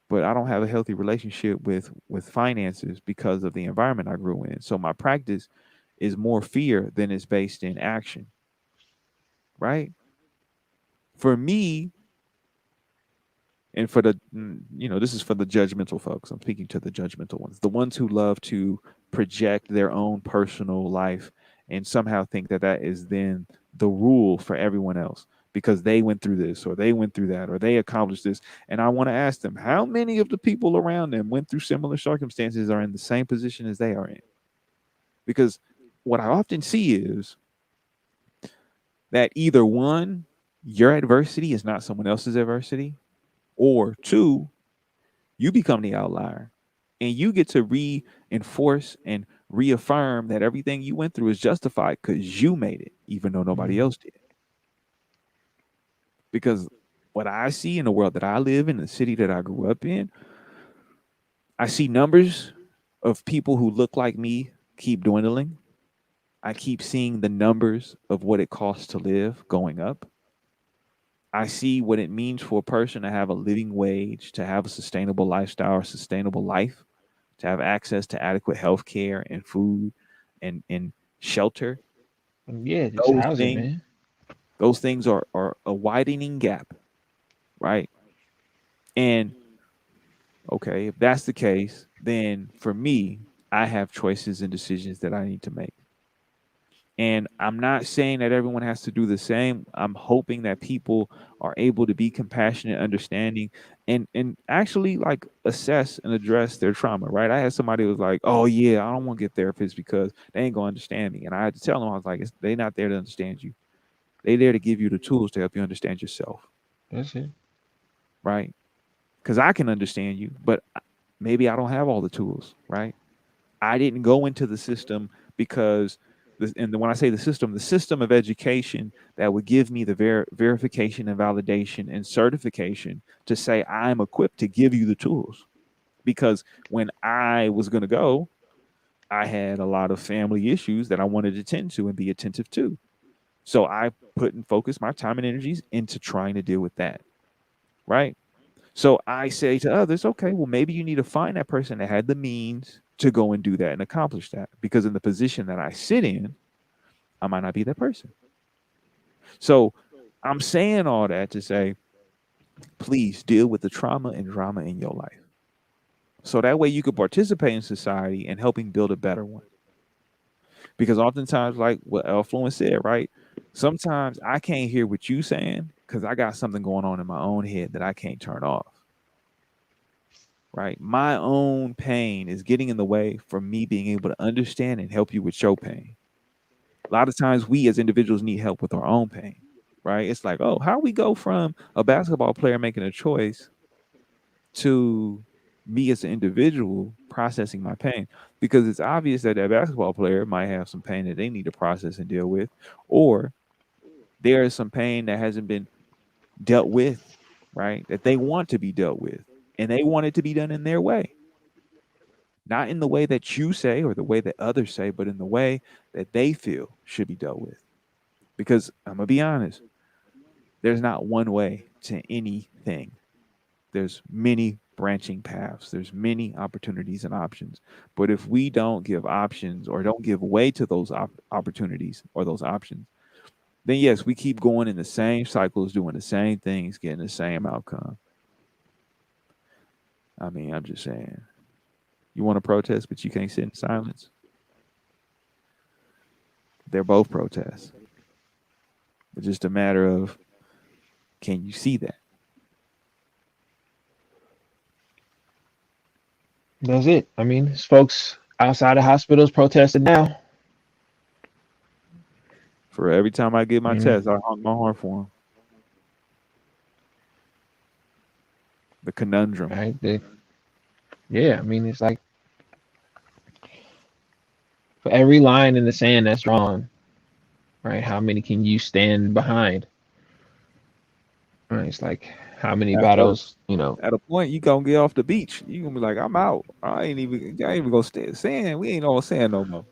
But I don't have a healthy relationship with finances because of the environment I grew in. So my practice is more fear than it's based in action, right? For me, and for this is for the judgmental folks. I'm speaking to the judgmental ones, the ones who love to project their own personal life and somehow think that that is then the rule for everyone else because they went through this or they went through that or they accomplished this. And I want to ask them, how many of the people around them went through similar circumstances, are in the same position as they are in? Because what I often see is that either one, your adversity is not someone else's adversity, or two, you become the outlier and you get to reinforce and reaffirm that everything you went through is justified because you made it, even though nobody Mhm. else did. Because what I see in the world that I live in, the city that I grew up in, I see numbers of people who look like me keep dwindling. I keep seeing the numbers of what it costs to live going up. I see what it means for a person to have a living wage, to have a sustainable lifestyle or sustainable life, to have access to adequate health care and food and shelter. Yeah, just Those housing, things, man. those things are a widening gap, right? And okay, if that's the case, then for me, I have choices and decisions that I need to make. And I'm not saying that everyone has to do the same. I'm hoping that people are able to be compassionate, understanding, and actually like assess and address their trauma, right? I had somebody who was like, "Oh yeah, I don't want to get therapists because they ain't gonna understand me." And I had to tell them, I was like, "They not there to understand you. They there to give you the tools to help you understand yourself, That's it. right? Because I can understand you, but maybe I don't have all the tools, right? I didn't go into the system because, and when I say the system of education that would give me the verification and validation and certification to say I'm equipped to give you the tools. Because when I was going to go, I had a lot of family issues that I wanted to tend to and be attentive to. So I put and focus my time and energies into trying to deal with that. Right. So I say to others, okay, well, maybe you need to find that person that had the means to go and do that and accomplish that. Because in the position that I sit in, I might not be that person. So I'm saying all that to say, please deal with the trauma and drama in your life. So that way you can participate in society and helping build a better one. Because oftentimes, like what Fluent said, right? Sometimes I can't hear what you saying because I got something going on in my own head that I can't turn off. Right? My own pain is getting in the way from me being able to understand and help you with your pain. A lot of times we as individuals need help with our own pain, right? It's like, oh, how we go from a basketball player making a choice to me as an individual processing my pain, because it's obvious that that basketball player might have some pain that they need to process and deal with, or there is some pain that hasn't been dealt with, right? That they want to be dealt with and they want it to be done in their way. Not in the way that you say or the way that others say, but in the way that they feel should be dealt with. Because I'm going to be honest, there's not one way to anything. There's many branching paths, there's many opportunities and options. But if we don't give options or don't give way to those opportunities or those options, then yes, we keep going in the same cycles, doing the same things, getting the same outcome. I mean, I'm just saying, you want to protest, but you can't sit in silence. They're both protests. It's just a matter of, can you see that? That's it. I mean, there's folks outside of hospitals protesting now. For every time I get my You know, test, I honk my horn for them. The conundrum. right? Yeah, I mean, it's like for every line in the sand that's drawn, right? How many can you stand behind? Right? It's like how many After battles, you know? at a point, you gonna get off the beach. You gonna be like, I'm out. I ain't even gonna stay sand. We ain't on sand no more.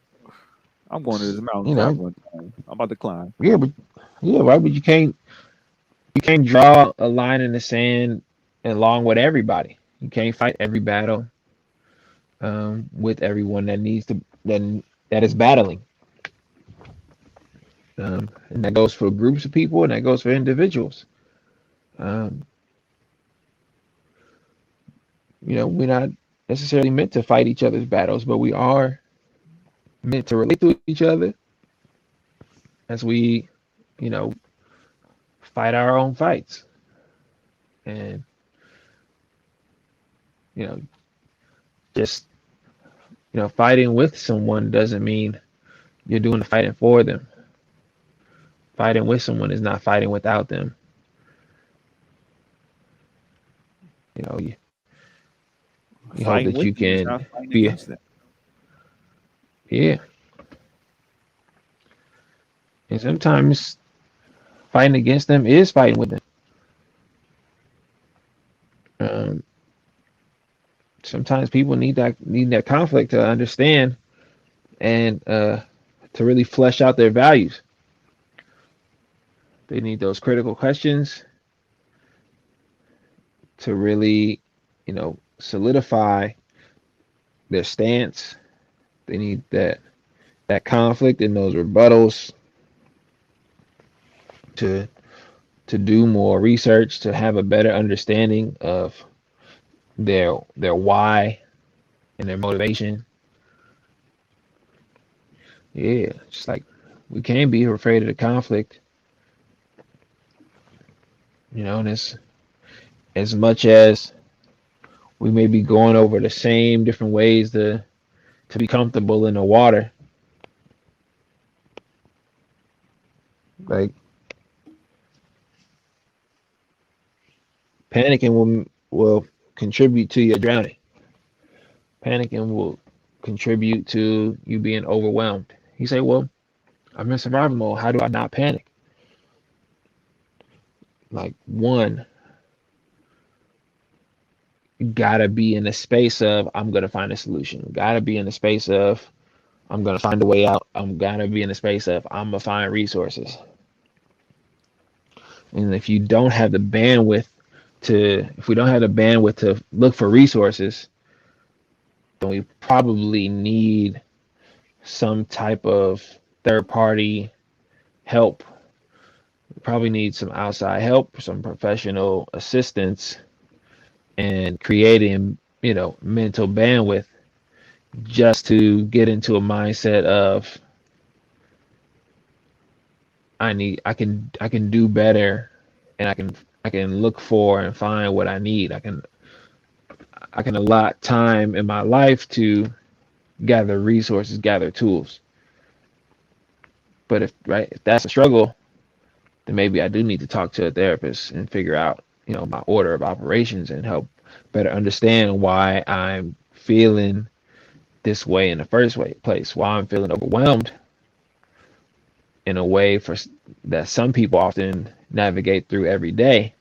I'm going to this You mountaintop know, one time. I'm about to climb. yeah, but yeah, why? But you can't draw a line in the sand along with everybody. You can't fight every battle with everyone that needs to that is battling. And that goes for groups of people, and that goes for individuals. Um, we're not necessarily meant to fight each other's battles, but we are meant to relate to each other as we, you know, fight our own fights. And you know, just fighting with someone doesn't mean You're doing the fighting for them. Fighting with someone is not fighting without them. You know, you hope Fighting that you with them is can not fighting be, against them. yeah. And sometimes fighting against them is fighting with them. Um, Sometimes people need that conflict to understand and to really flesh out their values. They need those critical questions to really, solidify their stance. They need that conflict and those rebuttals to do more research, to have a better understanding of their why and their motivation. Yeah, just like we can't be afraid of the conflict, and as much as we may be going over the same different ways to be comfortable in the water, like panicking will contribute to your drowning. Panicking will contribute to you being overwhelmed. You say, well, I'm in survival mode. How do I not panic? Like, one, you gotta be in the space of, I'm gonna find a solution. Gotta be in the space of, I'm gonna find a way out. I'm gotta be in the space of, I'm gonna find resources. And if we don't have the bandwidth to look for resources, then we probably need some type of third party help. We probably need some outside help, some professional assistance, and creating, mental bandwidth just to get into a mindset of I can do better, and I can look for and find what I need. I can allot time in my life to gather resources, gather tools. But if that's a struggle, then maybe I do need to talk to a therapist and figure out, my order of operations and help better understand why I'm feeling this way in the place, why I'm feeling overwhelmed in a way that some people often navigate through every day.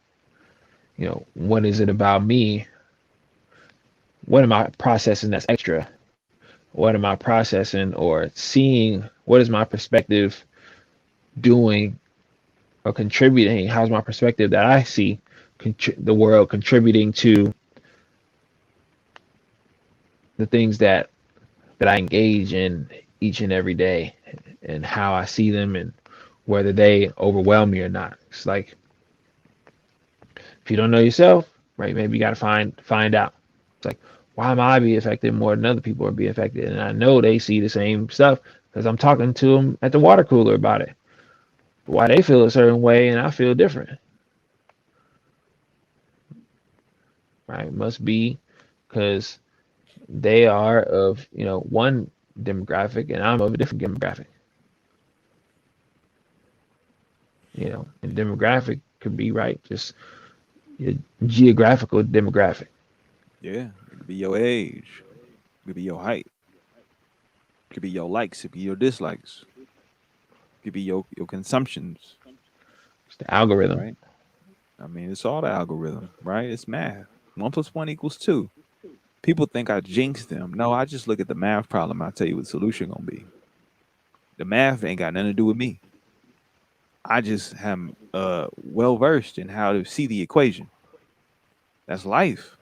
What is it about me? What am I processing that's extra? What am I processing or seeing? What is my perspective doing or contributing? How's my perspective that I see the world contributing to the things that I engage in each and every day, and how I see them, and whether they overwhelm me or not? It's like, if you don't know yourself, right? Maybe you got to find out. It's like, why am I being affected more than other people are being affected? And I know they see the same stuff because I'm talking to them at the water cooler about it. Why they feel a certain way and I feel different, right? It must be because they are of, one demographic and I'm of a different demographic. And demographic could be, right, just your geographical demographic. Yeah, it could be your age, it could be your height, it could be your likes, it could be your dislikes, it could be your consumptions, It's the algorithm. right? I mean, it's all the algorithm, right? It's math. 1 + 1 = 2. People think I jinx them. No, I just look at the math problem. I'll tell you what the solution gonna be. The math ain't got nothing to do with me. I just am well versed in how to see the equation. That's life,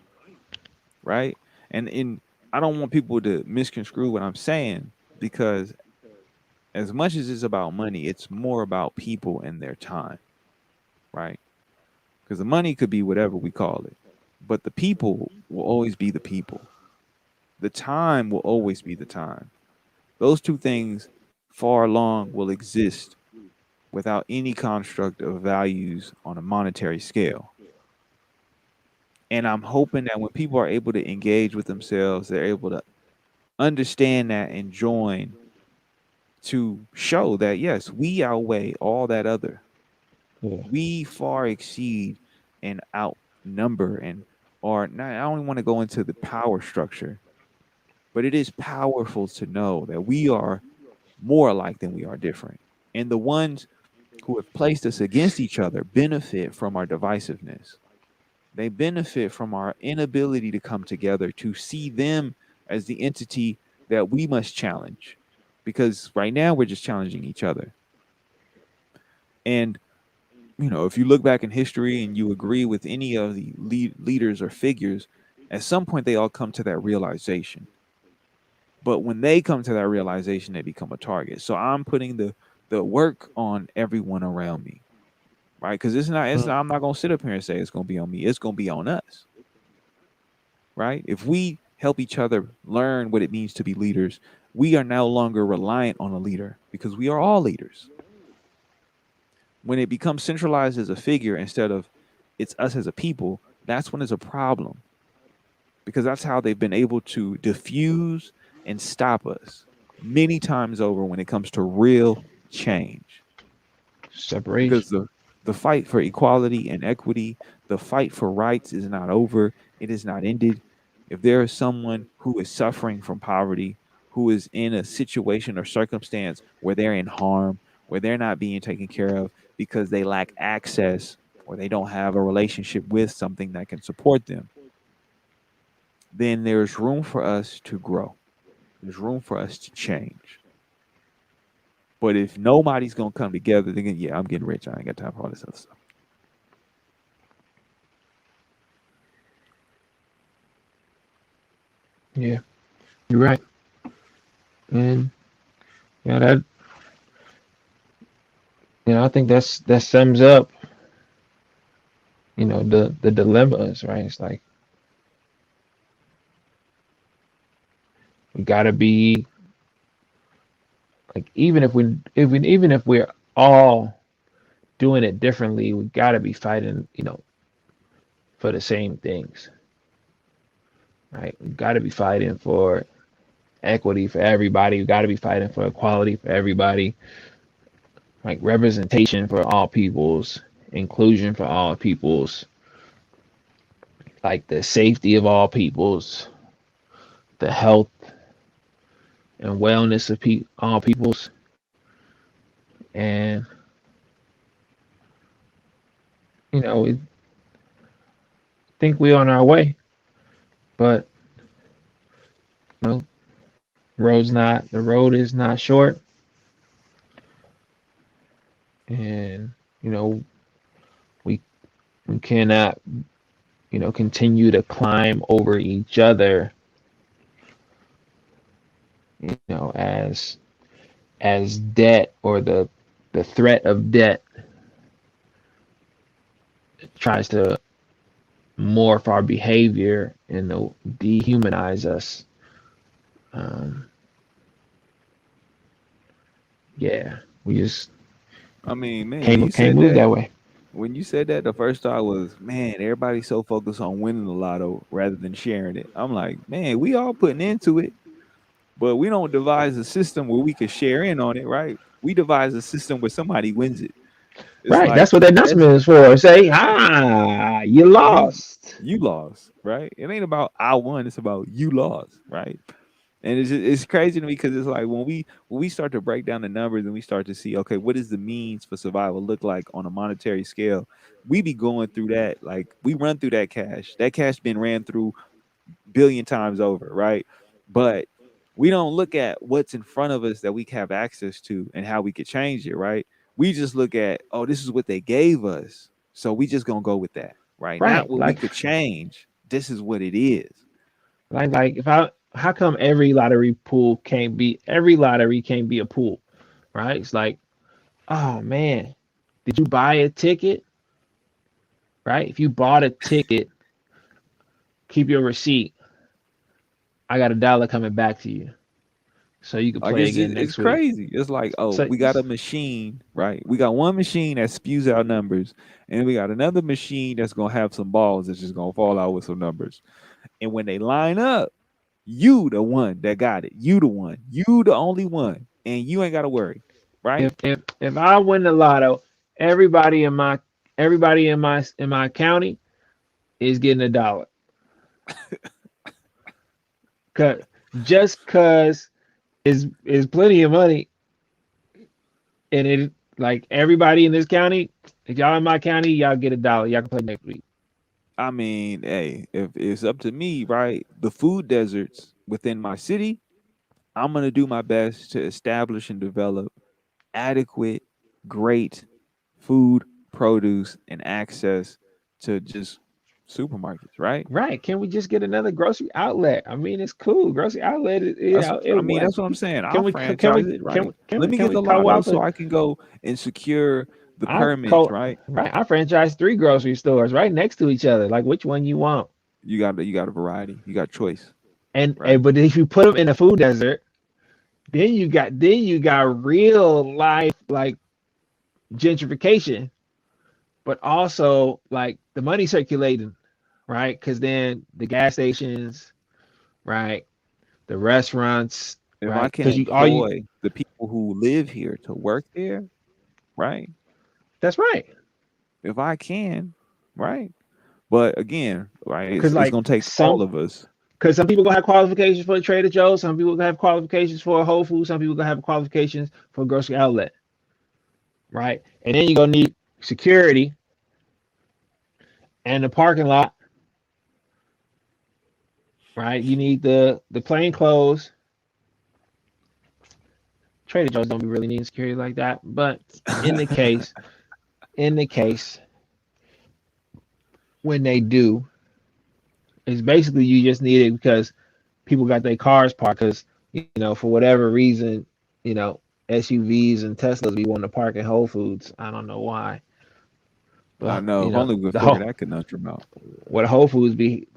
right? And I don't want people to misconstrue what I'm saying, because as much as it's about money, it's more about people and their time, right? Because the money could be whatever we call it, but the people will always be the people. The time will always be the time. Those two things far long will exist without any construct of values on a monetary scale. And I'm hoping that when people are able to engage with themselves, they're able to understand that and join to show that yes, we outweigh all that other. Yeah. We far exceed and outnumber and are not, I don't want to go into the power structure, but it is powerful to know that we are more alike than we are different. And the ones who have placed us against each other benefit from our divisiveness. They benefit from our inability to come together to see them as the entity that we must challenge. Because right now we're just challenging each other. And, if you look back in history and you agree with any of the leaders or figures, at some point they all come to that realization. But when they come to that realization, they become a target. So I'm putting the work on everyone around me, right? Because I'm not gonna sit up here and say it's gonna be on me. It's gonna be on us, right? If we help each other learn what it means to be leaders, we are no longer reliant on a leader because we are all leaders. When it becomes centralized as a figure instead of it's us as a people, that's when it's a problem because that's how they've been able to diffuse and stop us many times over when it comes to real change. Separation. Because the fight for equality and equity, the fight for rights is not over. It is not ended. If there is someone who is suffering from poverty, who is in a situation or circumstance where they're in harm, where they're not being taken care of because they lack access or they don't have a relationship with something that can support them, then there's room for us to grow. There's room for us to change. But if nobody's gonna come together, then yeah, I'm getting rich. I ain't got time for all this other stuff. Yeah, you're right. And yeah, that I think that sums up, the dilemmas, right? It's like we gotta be like even if we're all doing it differently, we gotta be fighting, for the same things, right? We gotta be fighting for equity for everybody. We gotta be fighting for equality for everybody, like representation for all peoples, inclusion for all peoples, like the safety of all peoples, the health and wellness of all peoples, and we think we're on our way, but you know, the road is not short, and you know, we we cannot continue to climb over each other, as debt or the threat of debt tries to morph our behavior and dehumanize us. Um, yeah, we just I mean, man, can't move that way. when you said that, the first thought was, man, everybody's so focused on winning the lotto rather than sharing it. I'm like, man, we all putting into it, but we don't devise a system where we could share in on it, right? We devise a system where somebody wins it. It's Right, like that's what that that's announcement is for. Say, you you lost. you lost, right? It ain't about I won, it's about you lost, right? And it's crazy to me because it's like when we start to break down the numbers and we start to see, okay, what does the means for survival look like on a monetary scale? We be going through that, like we run through that cash. That cash been ran through billion times over, right? But we don't look at what's in front of us that we have access to and how we could change it, right? We just look at, oh, this is what they gave us. So we just gonna go with that, right? Not Right, what we could change. This is what it is. like if I how come every lottery can't be a pool, right? It's like, oh man, did you buy a ticket? Right? If you bought a ticket, keep your receipt. I got $1 coming back to you, so you can Like play it's just again it's next week. crazy. It's like, oh, So we got a machine, right? We got one machine that spews out numbers, and we got another machine that's gonna have some balls that's just gonna fall out with some numbers. And when they line up, you the one that got it. You the one. You the only one. and you ain't got to worry, right? If I win the lotto, everybody in my everybody in my county is getting $1. Cause just cause is plenty of money, and it like everybody in this county. If y'all in my county, y'all get $1. Y'all can play next week. I mean, hey, if it's up to me, right? The food deserts within my city, I'm gonna do my best to establish and develop adequate, great food, produce, and access to just supermarkets, right? Right? Can we just get another grocery outlet? I mean, it's cool. Grocery outlet, That's it I mean, what? that's what I'm saying. Can I'll we can franchise we it, can we right? Let me can get we the lotto co-op so it? I can go and secure the I permits, co right? right. I franchise 3 grocery stores right next to each other. Like which one you want? You got a variety. You got choice, And right? but if you put them in a food desert, then you got real life like gentrification, but also like the money circulating, right? Because then the gas stations, right? The restaurants, If I right? can Because you all you employ the people who live here to work there, right? that's right. If I can, right? But again, right, Because it's like gonna take all some of us. because some people gonna have qualifications for a Trader Joe's, some people gonna have qualifications for a Whole Foods, some people gonna have qualifications for a grocery outlet, right? And then you're gonna need security and the parking lot, right? You need the plain clothes. Trader Joe's don't be really needing security like that, but in the case, in the case when they do, it's basically you just need it because people got their cars parked because for whatever reason, you know SUVs and Teslas be wanting to park in Whole Foods. I don't know why, I but know. If only we could the figure whole that conundrum out. what the Whole Foods be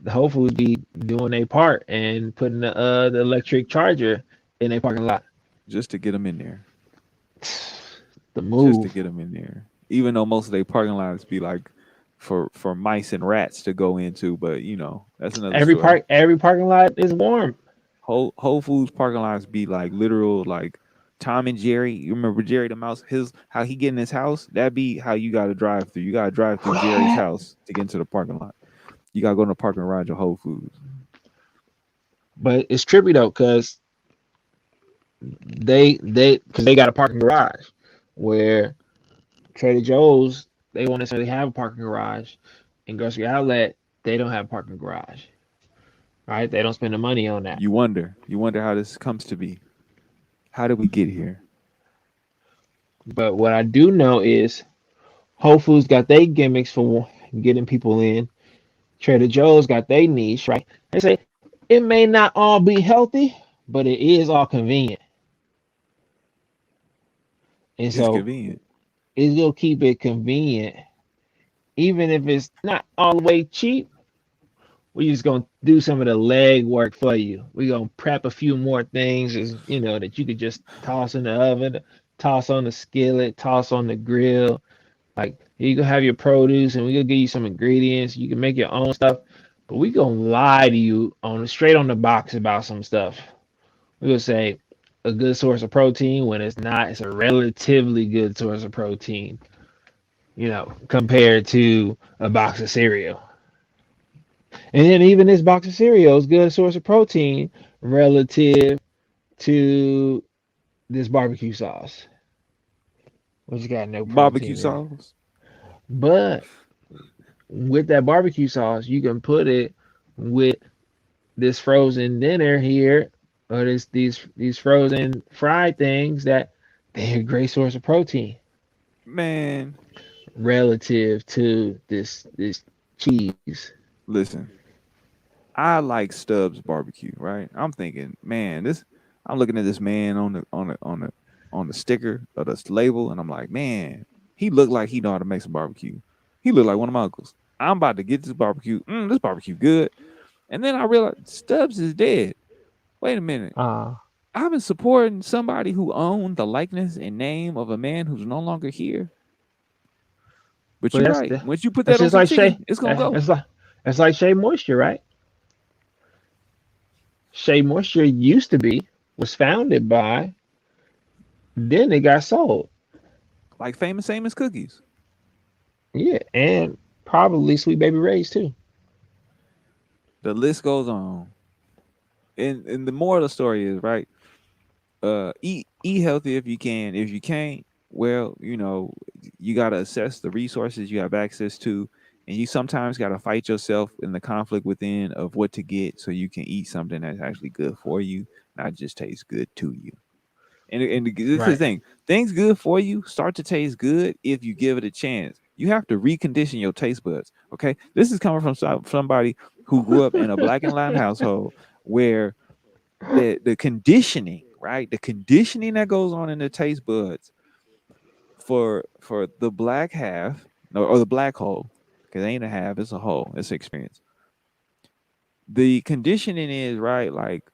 doing their part and putting the electric charger in their parking lot. Just to get them in there. The Just to move. get them in there. Even though most of their parking lots be like for mice and rats to go into, but that's another story. Every parking lot is warm. Whole Foods parking lots be like literal like Tom and Jerry. You remember Jerry the Mouse? His how he get in his house? That be how you got to drive through. You got to drive through Jerry's What? house to get into the parking lot. You got to go in the parking garage of Whole Foods. But it's trippy though, cause they got a parking garage where Trader Joe's they won't necessarily have a parking garage. In grocery outlet, they don't have a parking garage. Right? They don't spend the money on that. You wonder how this comes to be. How did we get here? But what I do know is Whole Foods got their gimmicks for getting people in. Trader Joe's got their niche, right? They say it may not all be healthy, but it is all convenient. And It's so convenient. it'll keep it convenient. Even if it's not all the way cheap, we're just gonna do some of the leg work for you. We're gonna prep a few more things that you could just toss in the oven, toss on the skillet, toss on the grill. Like you gonna have your produce and we're gonna give you some ingredients. You can make your own stuff, but we gonna lie to you on straight on the box about some stuff. We're gonna say a good source of protein when it's not, it's a relatively good source of protein, compared to a box of cereal. And then even this box of cereal is good source of protein relative to this barbecue sauce, which got no Barbecue protein in it. sauce. But with that barbecue sauce, you can put it with this frozen dinner here, or these frozen fried things that they're a great source of protein Man, relative to this cheese. listen. I like Stubbs barbecue, right? I'm thinking, man, this. I'm looking at this man on the sticker of the label, and I'm like, man, he looked like he know how to make some barbecue. He looked like one of my uncles. I'm about to get this barbecue. This barbecue good. And then I realized Stubbs is dead. Wait a minute. Uh, I've been supporting somebody who owned the likeness and name of a man who's no longer here. But but you're that's right. the Once you put that's that on just some like chicken, it's gonna go. that's like Shea Moisture, right? Shea Moisture used to be was founded by Then they got sold. like Famous Amos cookies. Yeah, and probably Sweet Baby Ray's too. The list goes on. And the moral of the story is right. Eat healthy if you can. If you can't, well, you got to assess the resources you have access to, and you sometimes got to fight yourself in the conflict within of what to get so you can eat something that's actually good for you, not just tastes good to you. And this is the Right. thing: things good for you start to taste good if you give it a chance. You have to recondition your taste buds. Okay, this is coming from somebody who grew up in a black and line household where the conditioning, right? The conditioning that goes on in the taste buds for the black half or the black hole, because it ain't a half, it's a whole, it's an experience. The conditioning is right, like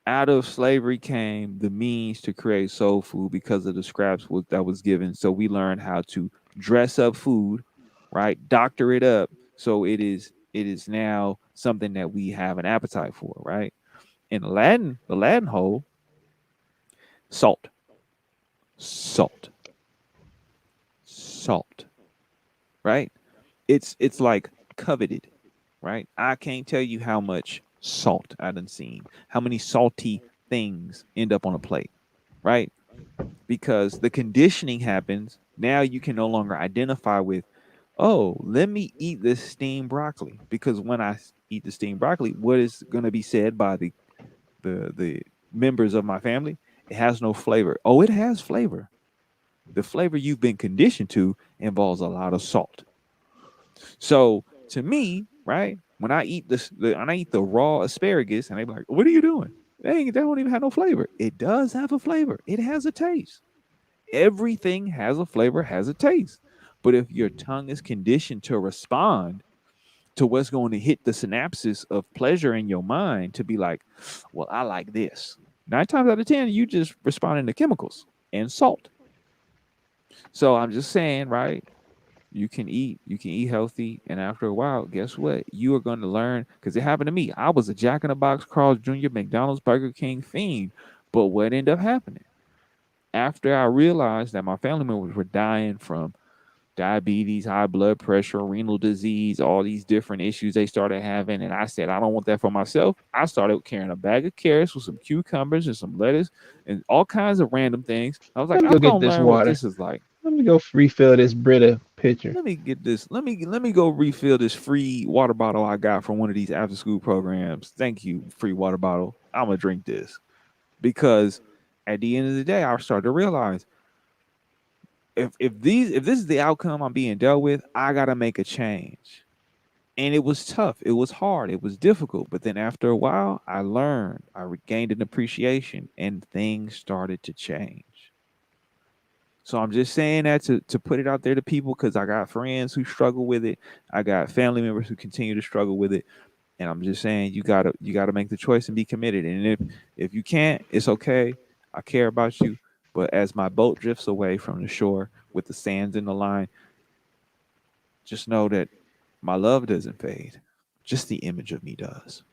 out of slavery came the means to create soul food because of the scraps that was given. So we learned how to dress up food, right? Doctor it up so it is now something that we have an appetite for, right? In Latin, the Latin hole, salt, salt, salt, right? It's like coveted, right? I can't tell you how much salt I done seen, how many salty things end up on a plate, right? Because the conditioning happens. Now you can no longer identify with, oh, let me eat this steamed broccoli. Because when I eat the steamed broccoli, what is going to be said by the members of my family? It has no flavor. Oh, it has flavor. The flavor you've been conditioned to involves a lot of salt. So to me, right, when I eat when I eat the raw asparagus, and they be like, "What are you doing? They don't even have no flavor." It does have a flavor. It has a taste. Everything has a flavor, has a taste. But if your tongue is conditioned to respond to what's going to hit the synapses of pleasure in your mind to be like, well, I like this. 9 times out of 10, you just responding to chemicals and salt. So I'm just saying, right? You can eat healthy, and after a while, guess what? You are going to learn because it happened to me. I was a Jack in the Box, Carl's Jr., McDonald's, Burger King fiend. But what ended up happening? After I realized that my family members were dying from diabetes, high blood pressure, renal disease, all these different issues they started having. And I said, I don't want that for myself. I started carrying a bag of carrots with some cucumbers and some lettuce and all kinds of random things. I was like, Let me go I'm get going to this learn what water. this is like. Let me go refill this Brita pitcher. Let me get this. Let me go refill this free water bottle I got from one of these after school programs. Thank you, free water bottle. I'm gonna drink this because at the end of the day, I started to realize if this is the outcome I'm being dealt with, I gotta make a change. And it was tough. It was hard. It was difficult. But then after a while, I learned. I regained an appreciation, and things started to change. So I'm just saying that to put it out there to people because I got friends who struggle with it. I got family members who continue to struggle with it. And I'm just saying you gotta make the choice and be committed. And if you can't, it's okay. I care about you. But as my boat drifts away from the shore with the sands in the line, just know that my love doesn't fade. Just the image of me does.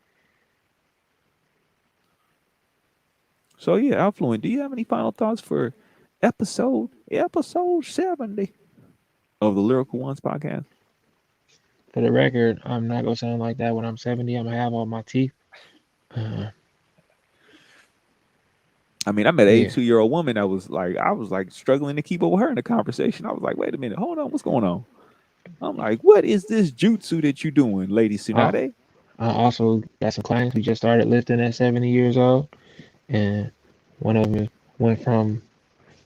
So yeah, Affluent, do you have any final thoughts for episode 70 of the Lyrical Ones podcast? For the record, I'm not gonna sound like that when I'm 70. I'm gonna have all my teeth. Uh, I mean, I met an yeah. 82-year-old woman that was like, I was like struggling to keep up with her in the conversation. I was like, wait a minute, hold on, what's going on? I'm like, what is this jutsu that you doing, Lady I, Tsunade? I also got some clients who just started lifting at 70 years old, and one of them went from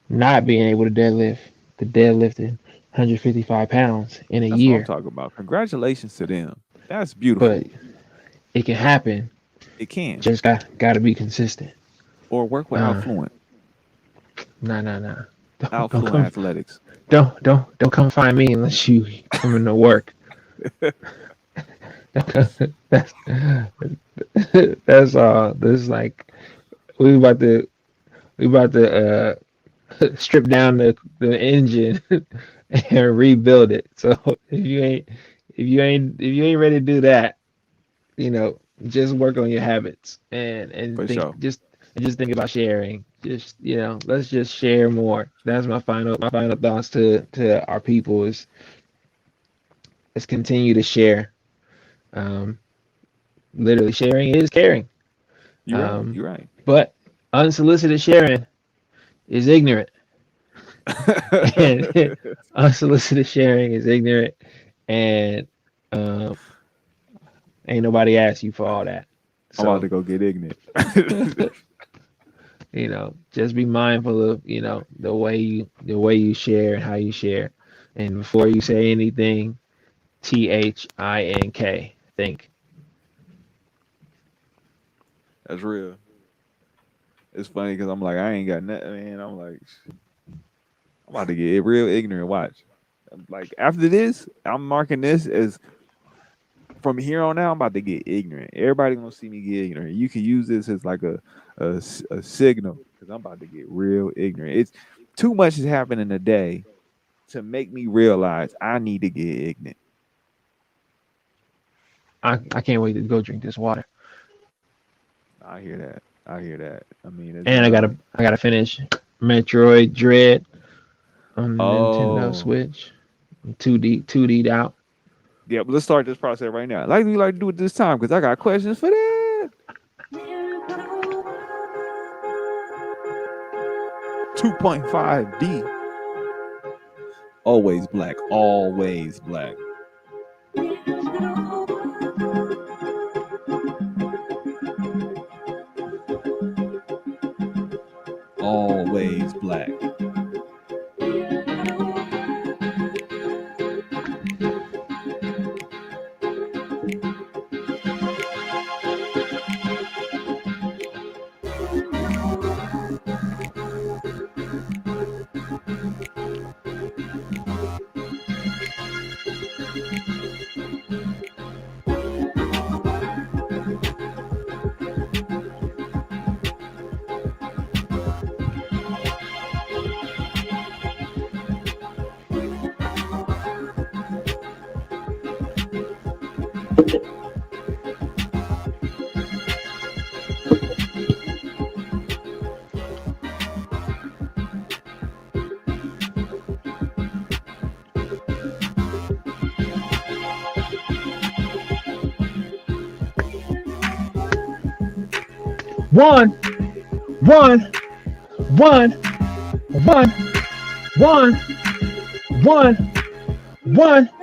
not being able to deadlift to deadlifting 155 pounds in a That's what I'm year. talking about. Congratulations to them. That's But beautiful. it can happen. It can. Just got to be consistent. Or work with Uh, Outfluent. nah. Don't Outfluent come. Athletics. Don't come find me unless you come into work. that's that's this is like we about to we about to strip down the engine and rebuild it. So if you ain't ready to do that, just work on your habits and For think sure. just think about sharing. just let's just share more. That's my final thoughts to our people is let's continue to share. Um, Literally, sharing is caring. You're right. Um, You're right. but unsolicited sharing is ignorant, and unsolicited sharing is ignorant, and um, ain't nobody asked you for all that. I'm about So to go get ignorant. just be mindful of the way you share and how you share, and before you say anything, think. That's real. It's funny because I'm like, I ain't got nothing, man. I'm like, I'm about to get real ignorant. Watch. Like after this, I'm marking this as from here on out. I'm about to get ignorant. Everybody gonna see me get ignorant. You can use this as like a signal because I'm about to get real ignorant. It's too much has happened in a day to make me realize I need to get ignorant. I can't wait to go drink this water, I hear that. I hear that. I mean, it's and I gotta finish Metroid Dread on the Nintendo oh Switch. I'm 2D'd out. yeah. But let's start this process right now. Like we like to do it this time because I got questions for that. 2.5D. Always black. Always black. Always black. One, one, one, one, one, one, one.